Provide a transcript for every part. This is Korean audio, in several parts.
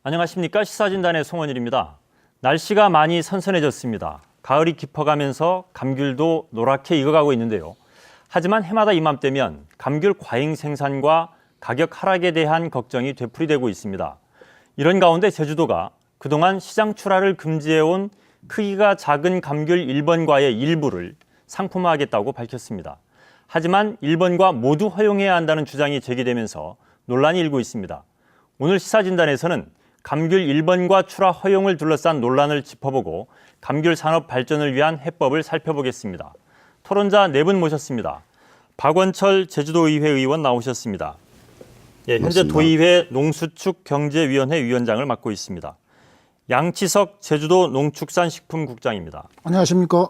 안녕하십니까. 시사진단의 송원일입니다. 날씨가 많이 선선해졌습니다. 가을이 깊어가면서 감귤도 노랗게 익어가고 있는데요. 하지만 해마다 이맘때면 감귤 과잉 생산과 가격 하락에 대한 걱정이 되풀이되고 있습니다. 이런 가운데 제주도가 그동안 시장 출하를 금지해온 크기가 작은 감귤 1번과의 일부를 상품화하겠다고 밝혔습니다. 하지만 1번과 모두 허용해야 한다는 주장이 제기되면서 논란이 일고 있습니다. 오늘 시사진단에서는 감귤 1번과 출하 허용을 둘러싼 논란을 짚어보고 감귤 산업 발전을 위한 해법을 살펴보겠습니다. 토론자 4분 모셨습니다. 박원철 제주도의회 의원 나오셨습니다. 예, 현재 맞습니다. 도의회 농수축경제위원회 위원장을 맡고 있습니다. 양치석 제주도 농축산식품국장입니다. 안녕하십니까.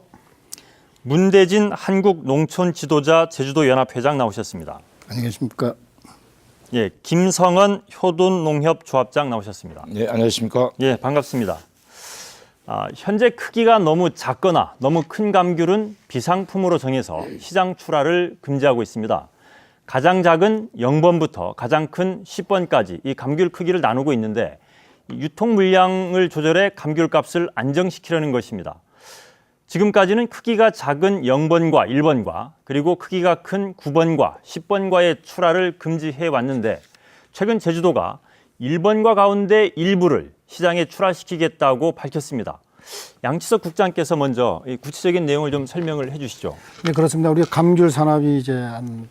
문대진 한국농촌지도자 제주도연합회장 나오셨습니다. 안녕하십니까. 예, 김성은 효돈농협 조합장 나오셨습니다. 네, 안녕하십니까. 예, 반갑습니다. 현재 크기가 너무 작거나 너무 큰 감귤은 비상품으로 정해서 시장 출하를 금지하고 있습니다. 가장 작은 0번부터 가장 큰 10번까지 이 감귤 크기를 나누고 있는데 유통 물량을 조절해 감귤 값을 안정시키려는 것입니다. 지금까지는 크기가 작은 0번과 1번과 그리고 크기가 큰 9번과 10번과의 출하를 금지해 왔는데 최근 제주도가 1번과 가운데 일부를 시장에 출하시키겠다고 밝혔습니다. 양치석 국장께서 먼저 이 구체적인 내용을 좀 설명을 해 주시죠. 네, 그렇습니다. 우리 감귤 산업이 이제 한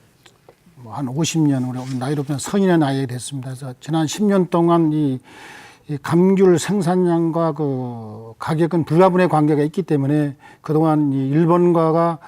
50년, 우리 나이로 보면 성인의 나이에 됐습니다. 그래서 지난 10년 동안 이 감귤 생산량과 그 가격은 불가분의 관계가 있기 때문에 그동안 이 일본과가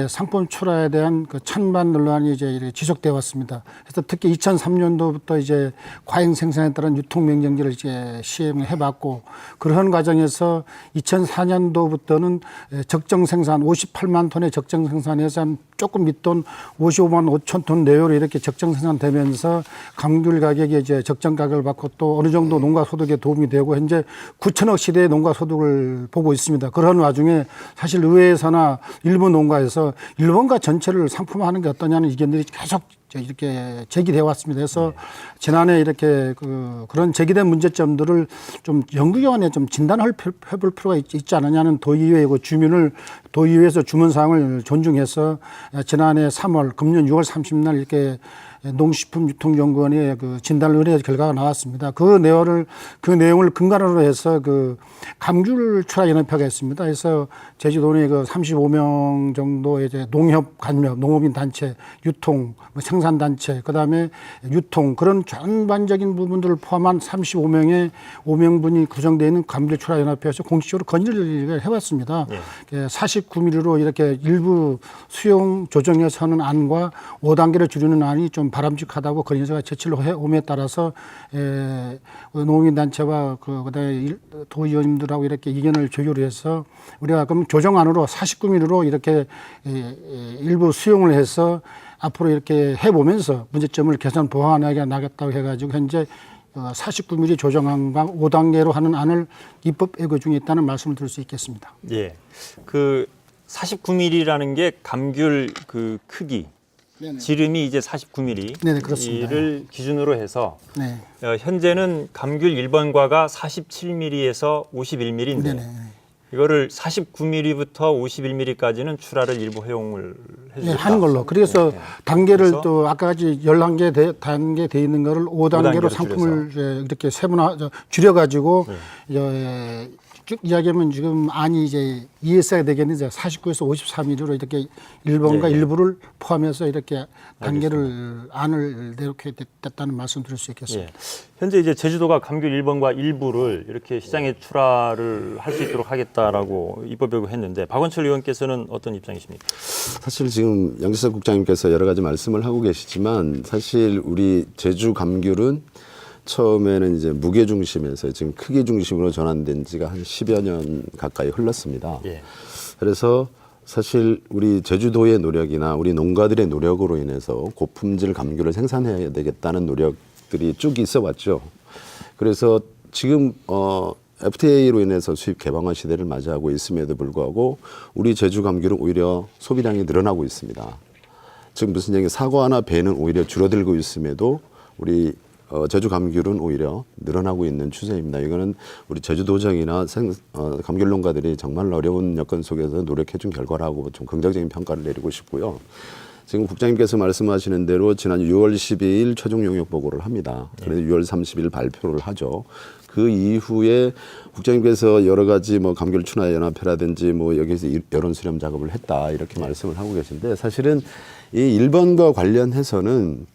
상품 출하에 대한 그 찬반 논란이 이제 지속되어 왔습니다. 그래서 특히 2003년도부터 이제 과잉 생산에 따른 유통 명령제를 이제 시행을 해봤고 그런 과정에서 2004년도부터는 적정 생산 58만 톤의 적정 생산에서 한 조금 밑돈 55만 5천 톤 내외로 이렇게 적정 생산되면서 감귤 가격이 이제 적정 가격을 받고 또 어느 정도 농가 소득에 도움이 되고 현재 9천억 시대의 농가 소득을 보고 있습니다. 그런 와중에 사실 의회에서나 일부 농가에서 일본과 전체를 상품화하는 게 어떠냐는 의견들이 계속 이렇게 제기되어 왔습니다. 그래서 지난해 이렇게 그런 제기된 문제점들을 좀 연구기관에 좀 진단을 해볼 필요가 있지 않느냐는 도의회의 주민을 도의회에서 주문 사항을 존중해서 지난해 3월 금년 6월 30일 이렇게 농식품유통연구원의 그 진단을 의뢰한 결과가 나왔습니다. 그 내용을 근간으로 해서 그 감귤 출하연합회가 있습니다. 그래서 제주도의 그 35명 정도의 이제 농협, 간협, 농업인 단체, 유통, 생산 단체, 그다음에 유통 그런 전반적인 부분들을 포함한 35명의 5명분이 구성되어 있는 감귤 출하연합회에서 공식적으로 건의를 해왔습니다. 49mm로 이렇게 일부 수용 조정해서 하는 안과 5단계를 줄이는 안이 좀 바람직하다고 건의서가 제출을 해옴에 따라서 농민단체와 그다음에 도의원님들하고 이렇게 의견을 조율해서 우리가 그럼 조정안으로 49mm로 이렇게 일부 수용을 해서 앞으로 이렇게 해보면서 문제점을 개선 보완하게 나겠다고 해가지고 현재 49mm 조정안과 5단계로 하는 안을 입법 예고 중에 있다는 말씀을 드릴 수 있겠습니다. 예, 그 49mm라는 게 감귤 그 크기. 네네. 지름이 이제 49mm 네네, 그렇습니다. 를 기준으로 해서 네. 현재는 감귤 1번과가 47mm에서 51mm인데 네네. 이거를 49mm부터 51mm까지는 출하를 일부 허용을 해주겠다. 네, 하는 걸로. 그래서 네. 단계를 그래서 또 아까까지 11개 단계 돼 있는 거를 5단계로 5단계로 상품을 이렇게 줄여가지고 쭉 이야기하면 지금 안이 이제 ES가 되겠는데 49에서 53mm로 이렇게 1번과 일부를 포함해서 이렇게 단계를 안을 이렇게 됐다는 말씀 드릴 수 있겠습니다. 예. 현재 이제 제주도가 감귤 1번과 일부를 이렇게 시장에 출하를 할 수 있도록 하겠다라고 입법 예고했는데 박원철 의원께서는 어떤 입장이십니까? 사실 지금 양치석 국장님께서 여러 가지 말씀을 하고 계시지만 사실 우리 제주 감귤은 처음에는 이제 무게 중심에서 지금 크기 중심으로 전환된 지가 한 10여 년 가까이 흘렀습니다. 예. 그래서 사실 우리 제주도의 노력이나 우리 농가들의 노력으로 인해서 고품질 감귤을 생산해야 되겠다는 노력들이 쭉 있어 왔죠. 그래서 지금 FTA로 인해서 수입 개방화 시대를 맞이하고 있음에도 불구하고 우리 제주 감귤은 오히려 소비량이 늘어나고 있습니다. 지금 무슨 얘기 사과나 배는 오히려 줄어들고 있음에도 우리 제주 감귤은 오히려 늘어나고 있는 추세입니다. 이거는 우리 제주도정이나 감귤 농가들이 정말 어려운 여건 속에서 노력해준 결과라고 좀 긍정적인 평가를 내리고 싶고요. 지금 국장님께서 말씀하시는 대로 지난 6월 12일 최종 용역 보고를 합니다. 그래서 6월 30일 발표를 하죠. 그 이후에 국장님께서 여러 가지 뭐 감귤 출하 연합회라든지 뭐 여기서 여론 수렴 작업을 했다 이렇게 말씀을 하고 계신데 사실은 이 1번과 관련해서는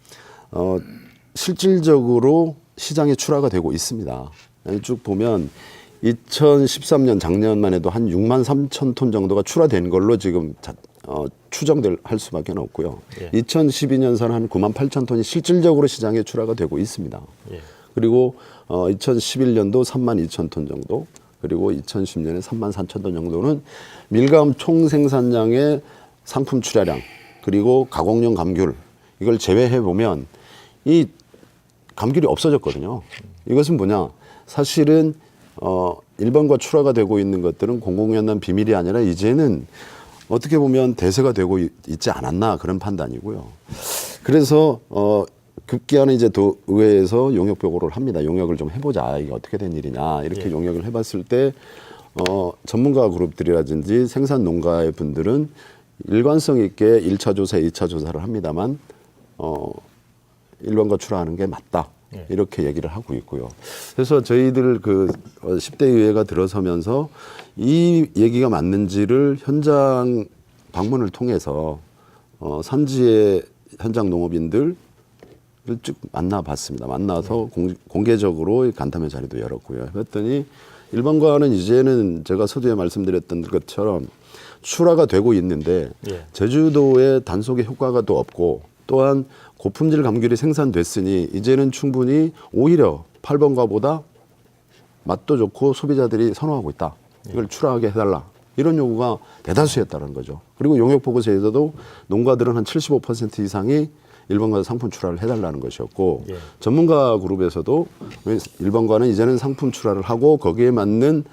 실질적으로 시장에 출하가 되고 있습니다. 쭉 보면 2013년 작년만 해도 한 6만 3천 톤 정도가 출하된 걸로 지금 할 수밖에 없고요. 예. 2012년서는 한 9만 8천 톤이 실질적으로 시장에 출하가 되고 있습니다. 예. 그리고 2011년도 3만 2천 톤 정도, 그리고 2010년에 3만 4천 톤 정도는 밀감 총 생산량의 상품 출하량, 그리고 가공용 감귤 이걸 제외해 보면 이 감귤이 없어졌거든요. 이것은 뭐냐? 사실은 1번과 출하가 되고 있는 것들은 공공연한 비밀이 아니라 이제는 어떻게 보면 대세가 되고 있지 않았나 그런 판단이고요. 그래서 급기야는 이제 도의회에서 용역 보고를 합니다. 용역을 좀 해보자. 이게 어떻게 된 일이냐. 이렇게 예. 용역을 해봤을 때 전문가 그룹들이라든지 생산 농가의 분들은 일관성 있게 1차 조사, 2차 조사를 합니다만 1번과 출하하는 게 맞다. 예. 이렇게 얘기를 하고 있고요. 그래서 저희들 그 10대 의회가 들어서면서 이 얘기가 맞는지를 현장 방문을 통해서 산지의 현장 농업인들 쭉 만나봤습니다. 만나서 공개적으로 간담회 자리도 열었고요. 그랬더니 1번과는 이제는 제가 서두에 말씀드렸던 것처럼 출하가 되고 있는데 예. 제주도의 단속의 효과가 또 없고 또한 고품질 감귤이 생산됐으니 이제는 충분히 오히려 8번과보다 맛도 좋고 소비자들이 선호하고 있다. 이걸 출하하게 해달라. 이런 요구가 대다수였다는 거죠. 그리고 용역 보고서에서도 농가들은 한 75% 이상이 1번과 상품 출하를 해달라는 것이었고 예. 전문가 그룹에서도 1번과는 이제는 상품 출하를 하고 거기에 맞는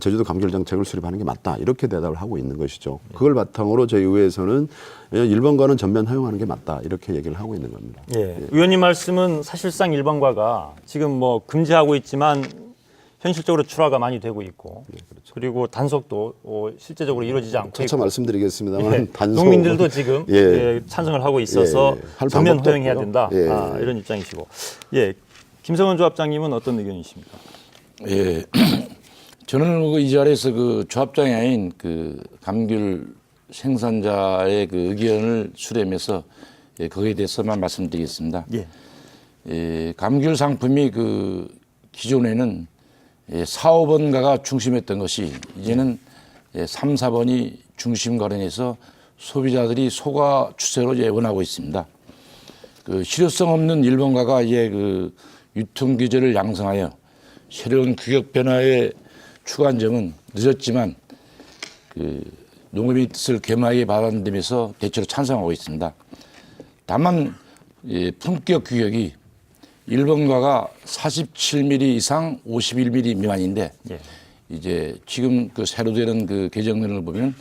제주도 감귤 정책을 수립하는 게 맞다. 이렇게 대답을 하고 있는 것이죠. 그걸 바탕으로 저희 의회에서는 1번과는 전면 허용하는 게 맞다. 이렇게 얘기를 하고 있는 겁니다. 예. 의원님 말씀은 사실상 1번과가 지금 뭐 금지하고 있지만 현실적으로 출하가 많이 되고 있고 그렇죠. 그리고 단속도 실제적으로 이루어지지 않고 차차 있고 말씀드리겠습니다만 예. 단속 농민들도 지금 예. 예, 찬성을 하고 있어서 예. 할 전면 방법도 허용해야 없고요. 된다. 예. 이런 입장이시고. 예. 김성원 조합장님은 어떤 의견이십니까? 예. 저는 이 자리에서 그 조합장이 아닌 그 감귤 생산자의 그 의견을 수렴해서 거기에 대해서만 말씀드리겠습니다. 예. 감귤 상품이 그 기존에는 4, 5번가가 중심했던 것이 이제는 3, 4번이 중심 가론해서 소비자들이 소가 추세로 원하고 있습니다. 그 실효성 없는 1번가가 이제 그 유통 규제를 양성하여 새로운 규격 변화에 추가한 점은 늦었지만 그 농업의 뜻을 겸하게 받아들이면서 대체로 찬성하고 있습니다. 다만 품격 규격이 1번가가 47mm 이상 51mm 미만인데 예. 이제 지금 그 새로 되는 그 개정론을 보면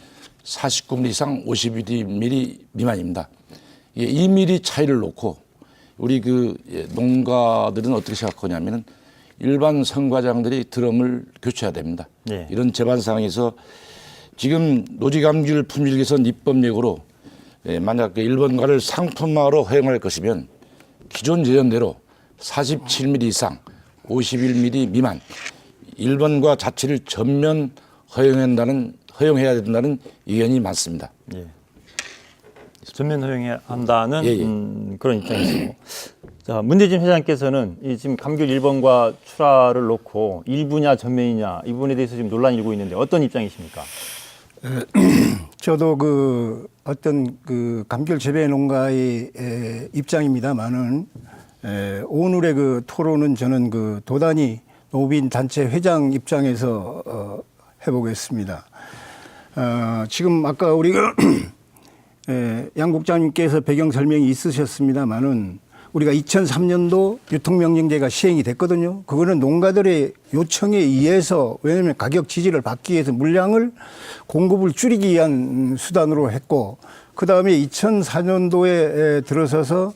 49mm 이상 51mm 미만입니다. 이게 2mm 차이를 놓고 우리 그 농가들은 어떻게 생각하냐면은 일반 선과장들이 드럼을 교체해야 됩니다. 예. 이런 제반 상황에서 지금 노지감귤 품질 개선 입법력으로 만약 그 1번가를 상품화로 허용할 것이면 기존 예전대로 47mm 이상 51mm 미만 1번가 자체를 전면 허용해야 된다는 의견이 많습니다. 예. 전면 허용해야 한다는 예, 예. 그런 입장이시고. 자, 문대진 회장께서는 이 지금 감귤 1번과 출하를 놓고 일부냐 전면이냐 이 부분에 대해서 지금 논란이 일고 있는데 어떤 입장이십니까? 저도 그 어떤 그 감귤 재배 농가의 입장입니다만은 오늘의 그 토론은 저는 그 도단위 노빈 단체 회장 입장에서 해보겠습니다. 지금 아까 우리 양 국장님께서 배경 설명이 있으셨습니다만은 우리가 2003년도 유통명령제가 시행이 됐거든요. 그거는 농가들의 요청에 의해서 왜냐하면 가격 지지를 받기 위해서 물량을 공급을 줄이기 위한 수단으로 했고 그다음에 2004년도에 들어서서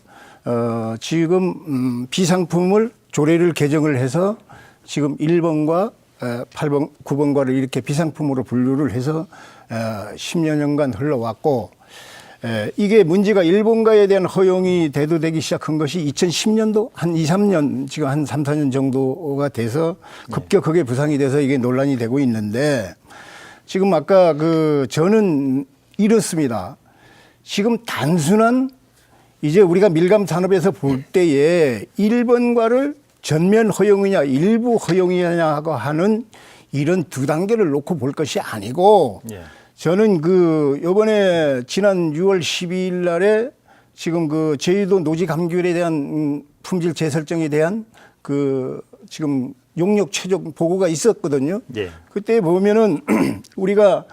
지금 비상품을 조례를 개정을 해서 지금 1번과 8번, 9번과를 이렇게 비상품으로 분류를 해서 10여 년간 흘러왔고 이게 문제가 일본가에 대한 허용이 대두되기 시작한 것이 2010년도 한 2, 3년 지금 한 3, 4년 정도가 돼서 급격하게 부상이 돼서 이게 논란이 되고 있는데 지금 아까 저는 이렇습니다. 지금 단순한 이제 우리가 밀감 산업에서 볼 때에 1번과를 전면 허용이냐 일부 허용이냐 하는 이런 두 단계를 놓고 볼 것이 아니고 예. 저는 요번에 지난 6월 12일 날에 지금 제주도 노지 감귤에 대한 품질 재설정에 대한 지금 용역 최종 보고가 있었거든요. 예. 그때 보면은 우리가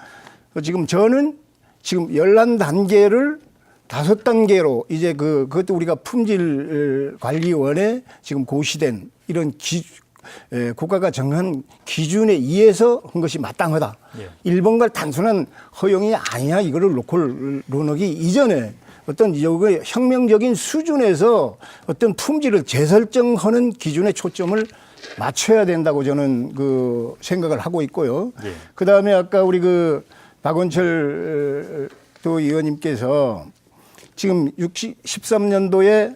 저는 지금 11단계를 5단계로 이제 그것도 우리가 품질관리원에 지금 고시된 이런 국가가 정한 기준에 의해서 한 것이 마땅하다. 예. 일본과 단순한 허용이 아니냐 이거를 놓고 논하기 이전에 어떤 혁명적인 수준에서 어떤 품질을 재설정하는 기준에 초점을 맞춰야 된다고 저는 생각을 하고 있고요. 예. 그 다음에 아까 우리 박원철 도 의원님께서 지금 13년도에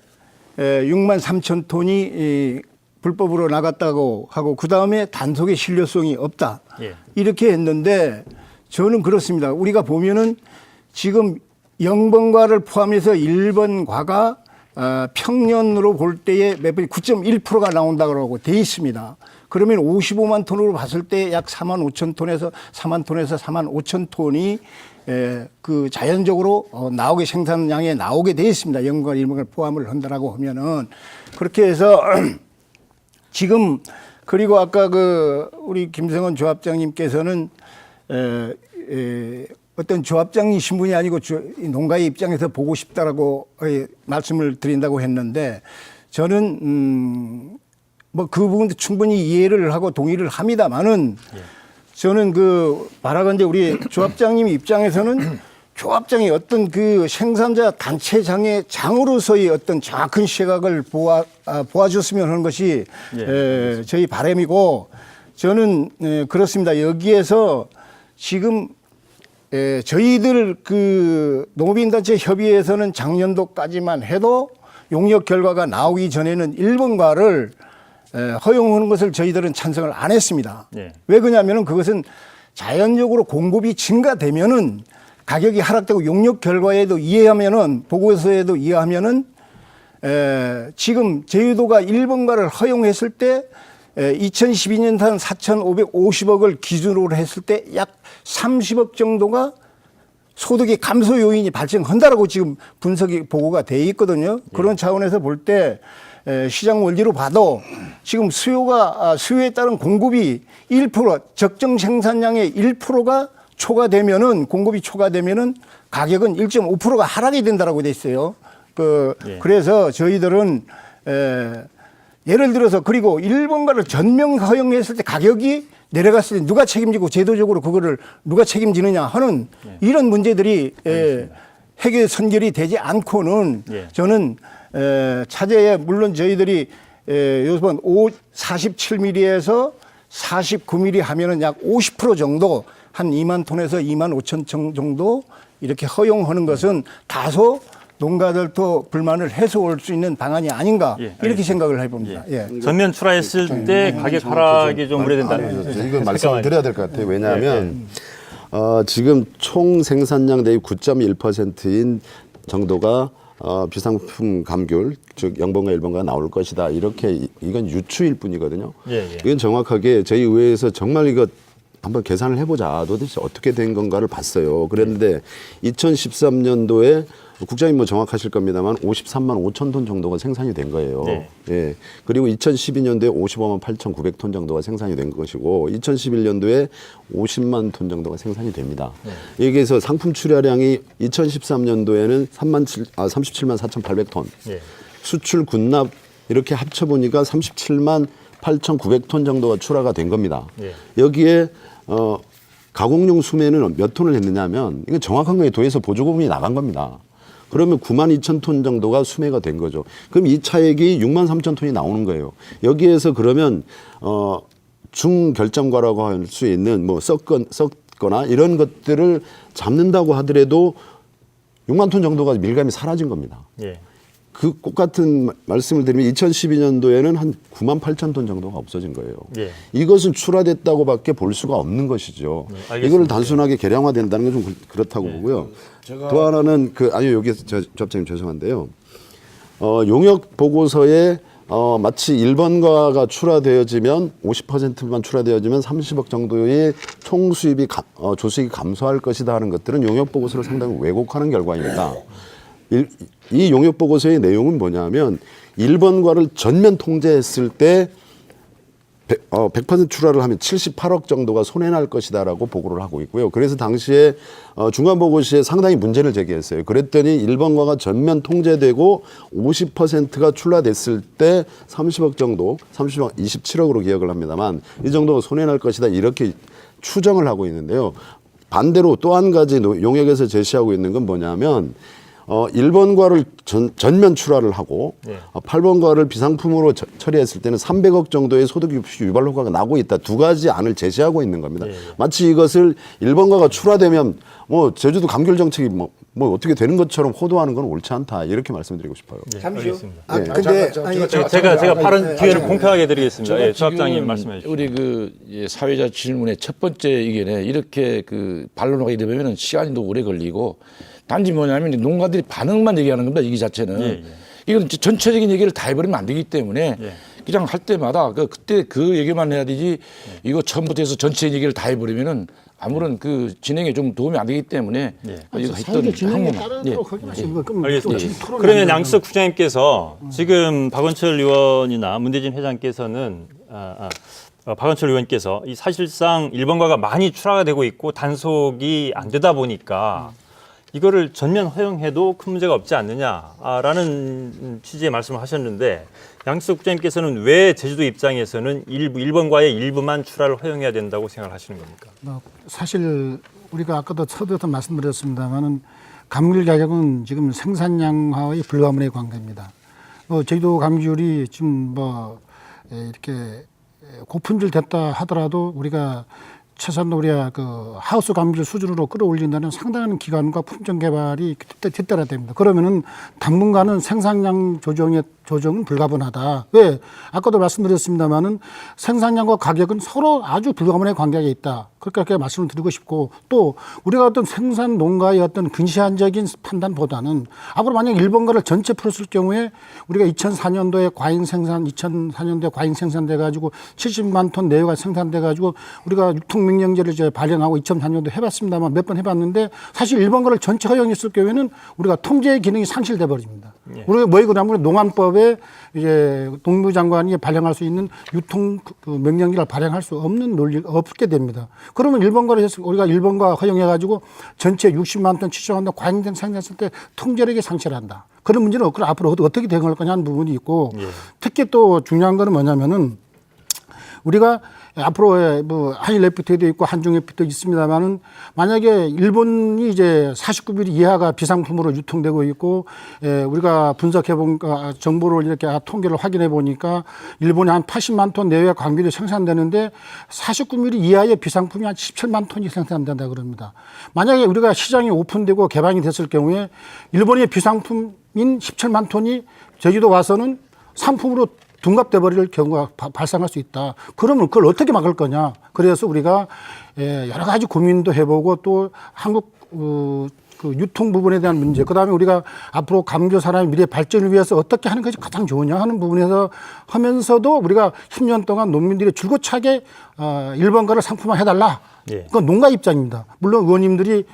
6만 3천 톤이 불법으로 나갔다고 하고 그 다음에 단속의 신뢰성이 없다. 예. 이렇게 했는데 저는 그렇습니다. 우리가 보면은 지금 0번과를 포함해서 1번과가 평년으로 볼 때에 매번 9.1%가 나온다고 돼 있습니다. 그러면 55만 톤으로 봤을 때 약 4만 5천 톤에서 4만 톤에서 4만 5천 톤이 자연적으로 나오게 생산량에 나오게 돼 있습니다. 0번, 1번을 포함을 한다라고 하면은 그렇게 해서 지금 그리고 아까 우리 김성원 조합장님께서는 어떤 조합장님 신분이 아니고 농가의 입장에서 보고 싶다라고 말씀을 드린다고 했는데 저는 뭐 그 부분도 충분히 이해를 하고 동의를 합니다만은 저는 바라건대 우리 조합장님 입장에서는 조합장이 어떤 생산자 단체장의 장으로서의 어떤 정확한 시각을 보아줬으면 하는 것이 저희 바람이고 저는 그렇습니다. 여기에서 지금 저희들 농업인단체 협의회에서는 작년도까지만 해도 용역 결과가 나오기 전에는 1번과를 허용하는 것을 저희들은 찬성을 안 했습니다. 네. 왜 그러냐면은 그것은 자연적으로 공급이 증가되면은 가격이 하락되고 용역 결과에도 이해하면은 보고서에도 이해하면은 지금 제주도가 1번과를 허용했을 때 2012년 한 4,550억을 기준으로 했을 때 약 30억 정도가 소득의 감소 요인이 발생한다라고 지금 분석이 보고가 돼 있거든요. 그런 차원에서 볼 때 시장 원리로 봐도 지금 수요에 따른 공급이 1% 적정 생산량의 1%가 초과되면은 공급이 초과되면은 가격은 1.5%가 하락이 된다라고 돼 있어요. 그래서 저희들은 예를 들어서 그리고 1번가를 전면 허용했을 때 가격이 내려갔을 때 누가 책임지고 제도적으로 그거를 누가 책임지느냐 하는 이런 문제들이 해결 선결이 되지 않고는 저는 차제에 물론 저희들이 요번 47mm에서 49mm 하면은 약 50% 정도 한 2만 톤에서 2만 5천 ton 정도 이렇게 허용하는 것은 다소 농가들도 불만을 해소할 수 있는 방안이 아닌가 이렇게 생각을 해봅니다. 전면 출하했을 때 가격 하락이 좀 우려된다는 거죠. 이거 말씀을 드려야 될 것 같아요. 왜냐하면 지금 총 생산량 대비 9.1%인 정도가 비상품 감귤, 즉 0번과 1번가 나올 것이다. 이렇게 이건 유추일 뿐이거든요. 이건 정확하게 저희 의회에서 정말 이거 한번 계산을 해보자. 도대체 어떻게 된 건가를 봤어요. 그랬는데 2013년도에 국장님 뭐 정확하실 겁니다만 53만 5천 톤 정도가 생산이 된 거예요. 예. 그리고 2012년도에 55만 8,900 톤 정도가 생산이 된 것이고 2011년도에 50만 톤 정도가 생산이 됩니다. 여기에서 상품 출하량이 2013년도에는 37만 4,800 톤. 수출 군납 이렇게 합쳐보니까 37만 8,900 톤 정도가 출하가 된 겁니다. 여기에 가공용 수매는 몇 톤을 했느냐 하면 이건 정확한 거에 도에서 보조금이 나간 겁니다. 그러면 9만 2천 톤 정도가 수매가 된 거죠. 그럼 이 차액이 6만 3천 톤이 나오는 거예요. 여기에서 그러면 중결점과라고 할 수 있는 뭐 썩거나 이런 것들을 잡는다고 하더라도 6만 톤 정도가 밀감이 사라진 겁니다. 예. 그 똑같은 말씀을 드리면 2012년도에는 한 9만 8천 톤 정도가 없어진 거예요. 예. 이것은 출하됐다고밖에 볼 수가 없는 것이죠. 알겠습니다. 이거를 단순하게 계량화된다는 건 좀 그렇다고 보고요. 또 하나는 아니요 여기 조합장님 죄송한데요. 용역 보고서에 마치 1번가가 출하되어지면 50%만 출하되어지면 30억 정도의 총 수입이 조수익이 감소할 것이다 하는 것들은 용역 보고서를 상당히 왜곡하는 결과입니다. 이 용역 보고서의 내용은 뭐냐면 1번가를 전면 통제했을 때 100% 출하를 하면 78억 정도가 손해날 것이다라고 보고를 하고 있고요. 그래서 당시에 중간 보고시에 상당히 문제를 제기했어요. 그랬더니 1번가가 전면 통제되고 50%가 출하됐을 때 30억 정도, 30억 27억으로 기억을 합니다만 이 정도가 손해날 것이다 이렇게 추정을 하고 있는데요. 반대로 또 한 가지 용역에서 제시하고 있는 건 뭐냐면 1번가를 전면 출하를 하고 8번가를 비상품으로 처리했을 때는 300억 정도의 소득 유발 효과가 나고 있다. 두 가지 안을 제시하고 있는 겁니다. 마치 이것을 1번가가 출하되면 뭐 제주도 감귤 정책이 뭐 어떻게 되는 것처럼 호도하는 건 옳지 않다. 이렇게 말씀드리고 싶어요. 잠시요. 네. 근데 제가 발언 기회를 네. 공평하게 드리겠습니다. 예, 지금 조합장님 말씀해 주시죠. 우리 사회자 질문의 첫 번째 의견에 이렇게 반론하게 되면 시간이 더 오래 걸리고 단지 뭐냐면 농가들이 반응만 얘기하는 겁니다. 이 자체는. 이건 전체적인 얘기를 다 해버리면 안 되기 때문에 그냥 할 때마다 그때 그 얘기만 해야 되지 이거 처음부터 해서 전체 얘기를 다 해버리면은 아무런 진행에 좀 도움이 안 되기 때문에 이거 사회적 진행에 한 번만. 따르도록 하겠습니다. 그럼 알겠습니다. 토론이 그러면 안 양석 부장님께서 지금 박원철 의원이나 문대진 회장께서는 박원철 의원께서 이 사실상 1번가가 많이 출하가 되고 있고 단속이 안 되다 보니까 이거를 전면 허용해도 큰 문제가 없지 않느냐라는 취지의 말씀을 하셨는데 양석 부장님께서는 왜 제주도 입장에서는 1번가의 일부만 출하를 허용해야 된다고 생각을 하시는 겁니까? 사실 우리가 아까도 서두에서 말씀드렸습니다만은 감귤 가격은 지금 생산량과의 불가분의 관계입니다. 제주도 감귤이 지금 이렇게 고품질 됐다 하더라도 우리가 최소한 우리가 하우스 감귤 수준으로 끌어올린다는 상당한 기간과 품종 개발이 뒤따라야 됩니다. 그러면은 당분간은 생산량 조정은 불가분하다. 왜? 아까도 말씀드렸습니다만은 생산량과 가격은 서로 아주 불가분의 관계가 있다. 그렇게 말씀을 드리고 싶고 또 우리가 어떤 생산 농가의 어떤 근시안적인 판단보다는 앞으로 만약 1번가를 전체 풀었을 경우에 우리가 2004년도에 과잉 생산돼 가지고 70만 톤 내외가 생산돼 가지고 우리가 유통명령제를 이제 발령하고 2004년도 해봤습니다만 몇 번 해봤는데 사실 1번가를 전체 허용했을 경우에는 우리가 통제의 기능이 상실돼 버립니다. 우리가 뭐 그러냐면 농안법에 이제 농무부 장관이 발령할 수 있는 유통 명령기를 발행할 수 없는 논리가 없게 됩니다. 그러면 1번가를 해서 우리가 1번가 허용해가지고 전체 60만 톤, 70만 톤 과잉된 생산했을 때 통제력이 상실한다. 그런 문제는 없고 앞으로 어떻게 대응할 거냐 하는 부분이 있고 특히 또 중요한 거는 뭐냐면은 우리가 앞으로 한일 FTA도 있고 한중 FTA도 있습니다만은 만약에 일본이 이제 49mm 이하가 비상품으로 유통되고 있고 우리가 분석해본 정보를 이렇게 통계를 확인해 보니까 일본이 한 80만 톤 내외 감귤이 생산되는데 49mm 이하의 비상품이 한 17만 톤이 생산된다 그럽니다. 만약에 우리가 시장이 오픈되고 개방이 됐을 경우에 일본의 비상품인 17만 톤이 제주도 와서는 상품으로 둔갑돼 버릴 경우가 발생할 수 있다. 그러면 그걸 어떻게 막을 거냐. 그래서 우리가 여러 가지 고민도 해보고 또 한국 유통 부분에 대한 문제, 그다음에 우리가 앞으로 감귤 산업의 미래 발전을 위해서 어떻게 하는 것이 가장 좋으냐 하는 부분에서 하면서도 우리가 10년 동안 농민들이 줄곧차게 1번가를 상품화해달라. 그건 농가 입장입니다. 물론 의원님들이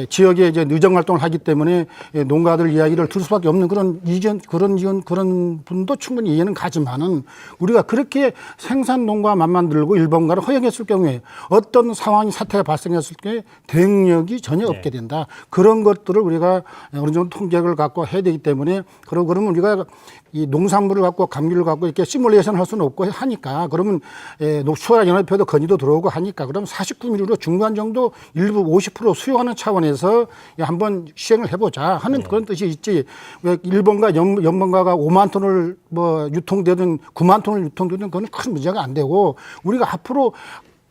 지역에 이제 의정 활동을 하기 때문에 농가들 이야기를 들을 수밖에 없는 그런 분도 충분히 이해는 가지만은 우리가 그렇게 생산 농가만 만들고 1번가를 허용했을 경우에 어떤 상황이 사태가 발생했을 때 대응력이 전혀 없게 된다. 그런 것들을 우리가 어느 정도 통계를 갖고 해야 되기 때문에 그러면 우리가 이 농산물을 갖고 감귤을 갖고 이렇게 시뮬레이션 할 수는 없고 하니까 그러면 수화연합회도 건의도 들어오고 하니까 그럼 49mm로 중간 정도 일부 50% 수용하는 차원에서 한번 시행을 해보자 하는 그런 뜻이 있지. 왜 일본과 연방가가 5만 톤을 뭐 유통되든 9만 톤을 유통되든 그건 큰 문제가 안 되고 우리가 앞으로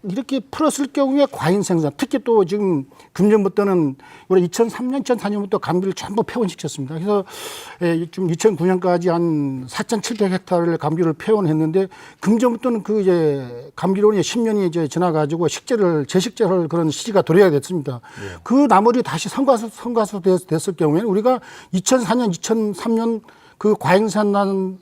이렇게 풀었을 경우에 과잉 생산, 특히 또 지금 금년부터는 우리 2003년, 2004년부터 감귤을 전부 폐원시켰습니다. 그래서 지금 2009년까지 한 4,700헥타르를 감귤을 폐원했는데 금년부터는 그 이제 감귤원이 10년이 이제 지나가지고 재식재를 그런 시기가 도래가 됐습니다. 그 나물이 다시 성과수 됐을 경우에는 우리가 2004년, 2003년 그 과잉 생산이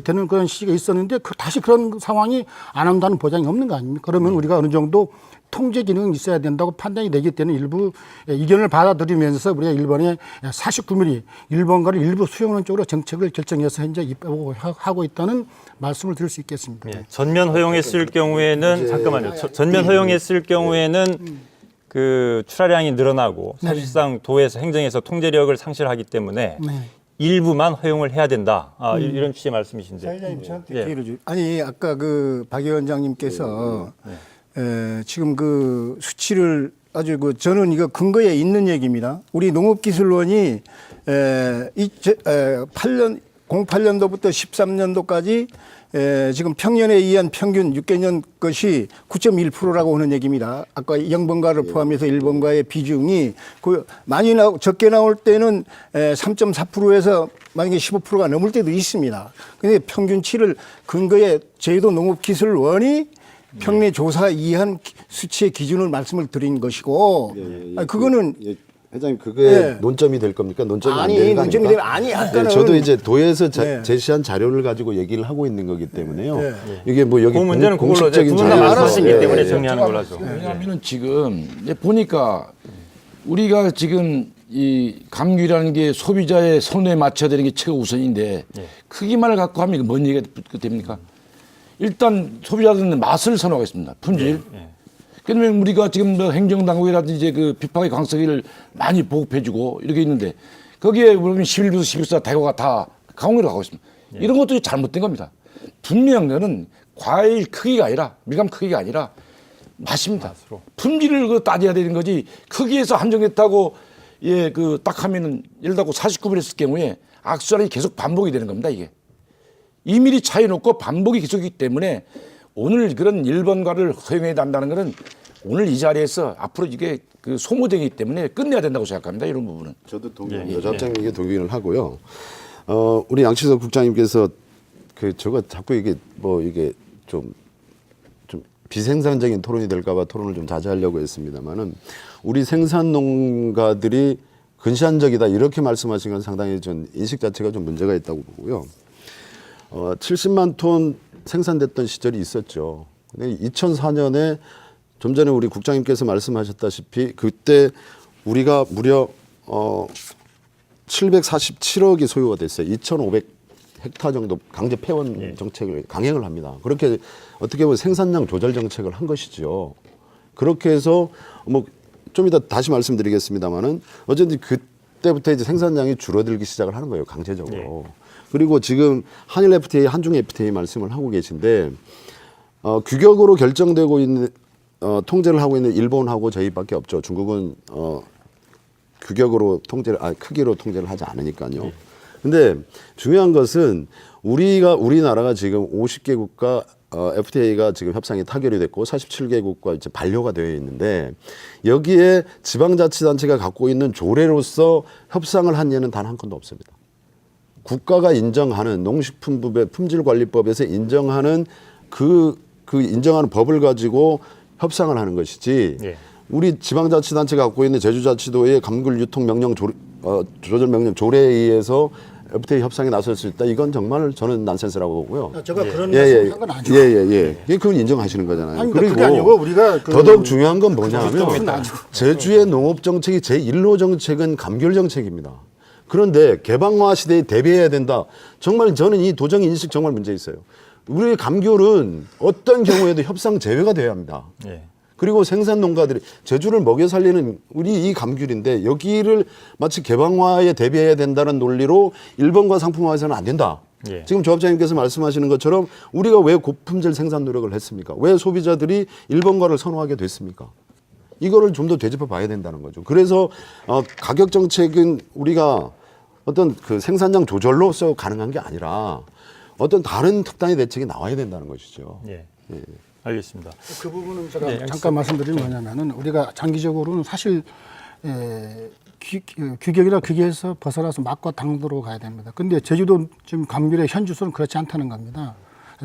되는 그런 시기가 있었는데 다시 그런 상황이 안 온다는 보장이 없는 거 아닙니까? 그러면 우리가 어느 정도 통제 기능이 있어야 된다고 판단이 되기 때문에 일부 의견을 받아들이면서 우리가 일본의 49mm 일본과를 일부 수용하는 쪽으로 정책을 결정해서 현재 입법하고 있다는 말씀을 드릴 수 있겠습니다. 전면 허용했을 경우에는 잠깐만요. 전면 허용했을 경우에는 그 출하량이 늘어나고 사실상 도에서 행정에서 통제력을 상실하기 때문에 일부만 허용을 해야 된다. 이런 취지의 말씀이신데. 사회자님 저한테 기회를 주. 아니 아까 그 박 위원장님께서 지금 그 수치를 아주 그 저는 이거 근거에 있는 얘기입니다. 우리 농업기술원이 08년도부터 13년도까지 지금 평년에 의한 평균 6개년 것이 9.1%라고 하는 얘기입니다. 아까 영번가를 포함해서 일본과의 비중이 많이 적게 나올 때는 3.4%에서 만약에 15%가 넘을 때도 있습니다. 근데 평균치를 근거에 제주도 농업기술원이 평내 조사 이한 수치의 기준을 말씀을 드린 것이고 그거는 회장님 그게 논점이 될 겁니까? 논점이 안 되는 거 논점이 되면 아까는 저도 이제 도에서 제시한 자료를 가지고 얘기를 하고 있는 거기 때문에요. 이게 뭐 여기 그 문제는 그걸로 공식적인 두분 다 자료라서 말씀하시기 때문에 정리하는 걸로 하죠. 왜냐하면은 지금 보니까 우리가 지금 이 감귤이라는 게 소비자의 선호에 맞춰야 되는 게 최우선인데 크기만을 갖고 하면 이거 뭔 얘기가 됩니까? 일단 소비자들은 맛을 선호하겠습니다. 품질. 그러면 우리가 지금 뭐 행정당국이라든지 그 비파의 강서기를 많이 보급해주고 이렇게 있는데 거기에 보면 11부서 11사 대거가 다 강원으로 가고 있습니다. 이런 것들이 잘못된 겁니다. 분명한 거는 과일 크기가 아니라 밀감 크기가 아니라 맛입니다. 품질을 그 따져야 되는 거지 크기에서 한정했다고 그 딱 하면은 예를 들어 49mm 했을 경우에 악순환이 계속 반복이 되는 겁니다. 이게 2mm 차이 놓고 반복이 계속이기 때문에 오늘 그런 일본과를 허용해야 한다는 것은 오늘 이 자리에서 앞으로 이게 그 소모되기 때문에 끝내야 된다고 생각합니다. 이런 부분은. 저도 여자장님께 동의를 하고요. 우리 양치석 국장님께서 저거 자꾸 이게 뭐 이게 좀 비생산적인 토론이 될까봐 토론을 좀 자제하려고 했습니다만은 우리 생산 농가들이 근시안적이다 이렇게 말씀하신 건 상당히 전 인식 자체가 좀 문제가 있다고 보고요. 70만 톤 생산됐던 시절이 있었죠. 근데 2004년에 좀 전에 우리 국장님께서 말씀하셨다시피 그때 우리가 무려 747억이 소요가 됐어요. 2,500헥타 정도 강제 폐원 정책을 강행을 합니다. 그렇게 어떻게 보면 생산량 조절 정책을 한 것이죠. 그렇게 해서 뭐 좀 이따 다시 말씀드리겠습니다만은 어쨌든 그때부터 이제 생산량이 줄어들기 시작을 하는 거예요. 강제적으로. 그리고 지금 한일 FTA, 한중 FTA 말씀을 하고 계신데 규격으로 결정되고 있는 통제를 하고 있는 일본하고 저희밖에 없죠. 중국은 규격으로 크기로 통제를 하지 않으니까요. 근데 중요한 것은 우리나라가 지금 50개국과 FTA가 지금 협상이 타결이 됐고 47개국과 이제 반려가 되어 있는데 여기에 지방자치단체가 갖고 있는 조례로서 협상을 한 예는 단 한 건도 없습니다. 국가가 인정하는 농식품부의 품질관리법에서 인정하는 그 인정하는 법을 가지고 협상을 하는 것이지 우리 지방자치단체가 갖고 있는 제주자치도의 감귤 유통 명령 조절 명령 조례에 의해서 FTA 협상에 나설 수 있다. 이건 정말 저는 난센스라고 보고요. 제가 그런 말씀을 한 건 아니고. 그건 인정하시는 거잖아요. 아니, 그리고 그게 아니고 우리가 더더욱 중요한 건 뭐냐면 제주의 농업 정책이 제1호 정책은 감귤 정책입니다. 그런데 개방화 시대에 대비해야 된다. 정말 저는 이 도정 인식 정말 문제 있어요. 우리 감귤은 어떤 경우에도 협상 제외가 돼야 합니다. 그리고 생산 농가들이 제주를 먹여 살리는 우리 이 감귤인데 여기를 마치 개방화에 대비해야 된다는 논리로 일본과 상품화해서는 안 된다. 예. 지금 조합장님께서 말씀하시는 것처럼 우리가 왜 고품질 생산 노력을 했습니까? 왜 소비자들이 일본과를 선호하게 됐습니까? 이거를 좀 더 되짚어 봐야 된다는 거죠. 그래서 가격 정책은 우리가 어떤 그 생산량 조절로서 가능한 게 아니라 어떤 다른 특단의 대책이 나와야 된다는 것이죠. 예. 알겠습니다. 그 부분은 제가 네, 잠깐 말씀드리면 뭐냐면은 우리가 장기적으로는 사실 규격이나 규격에서 벗어나서 맛과 당도로 가야 됩니다. 근데 제주도 지금 감귤의 현주소는 그렇지 않다는 겁니다.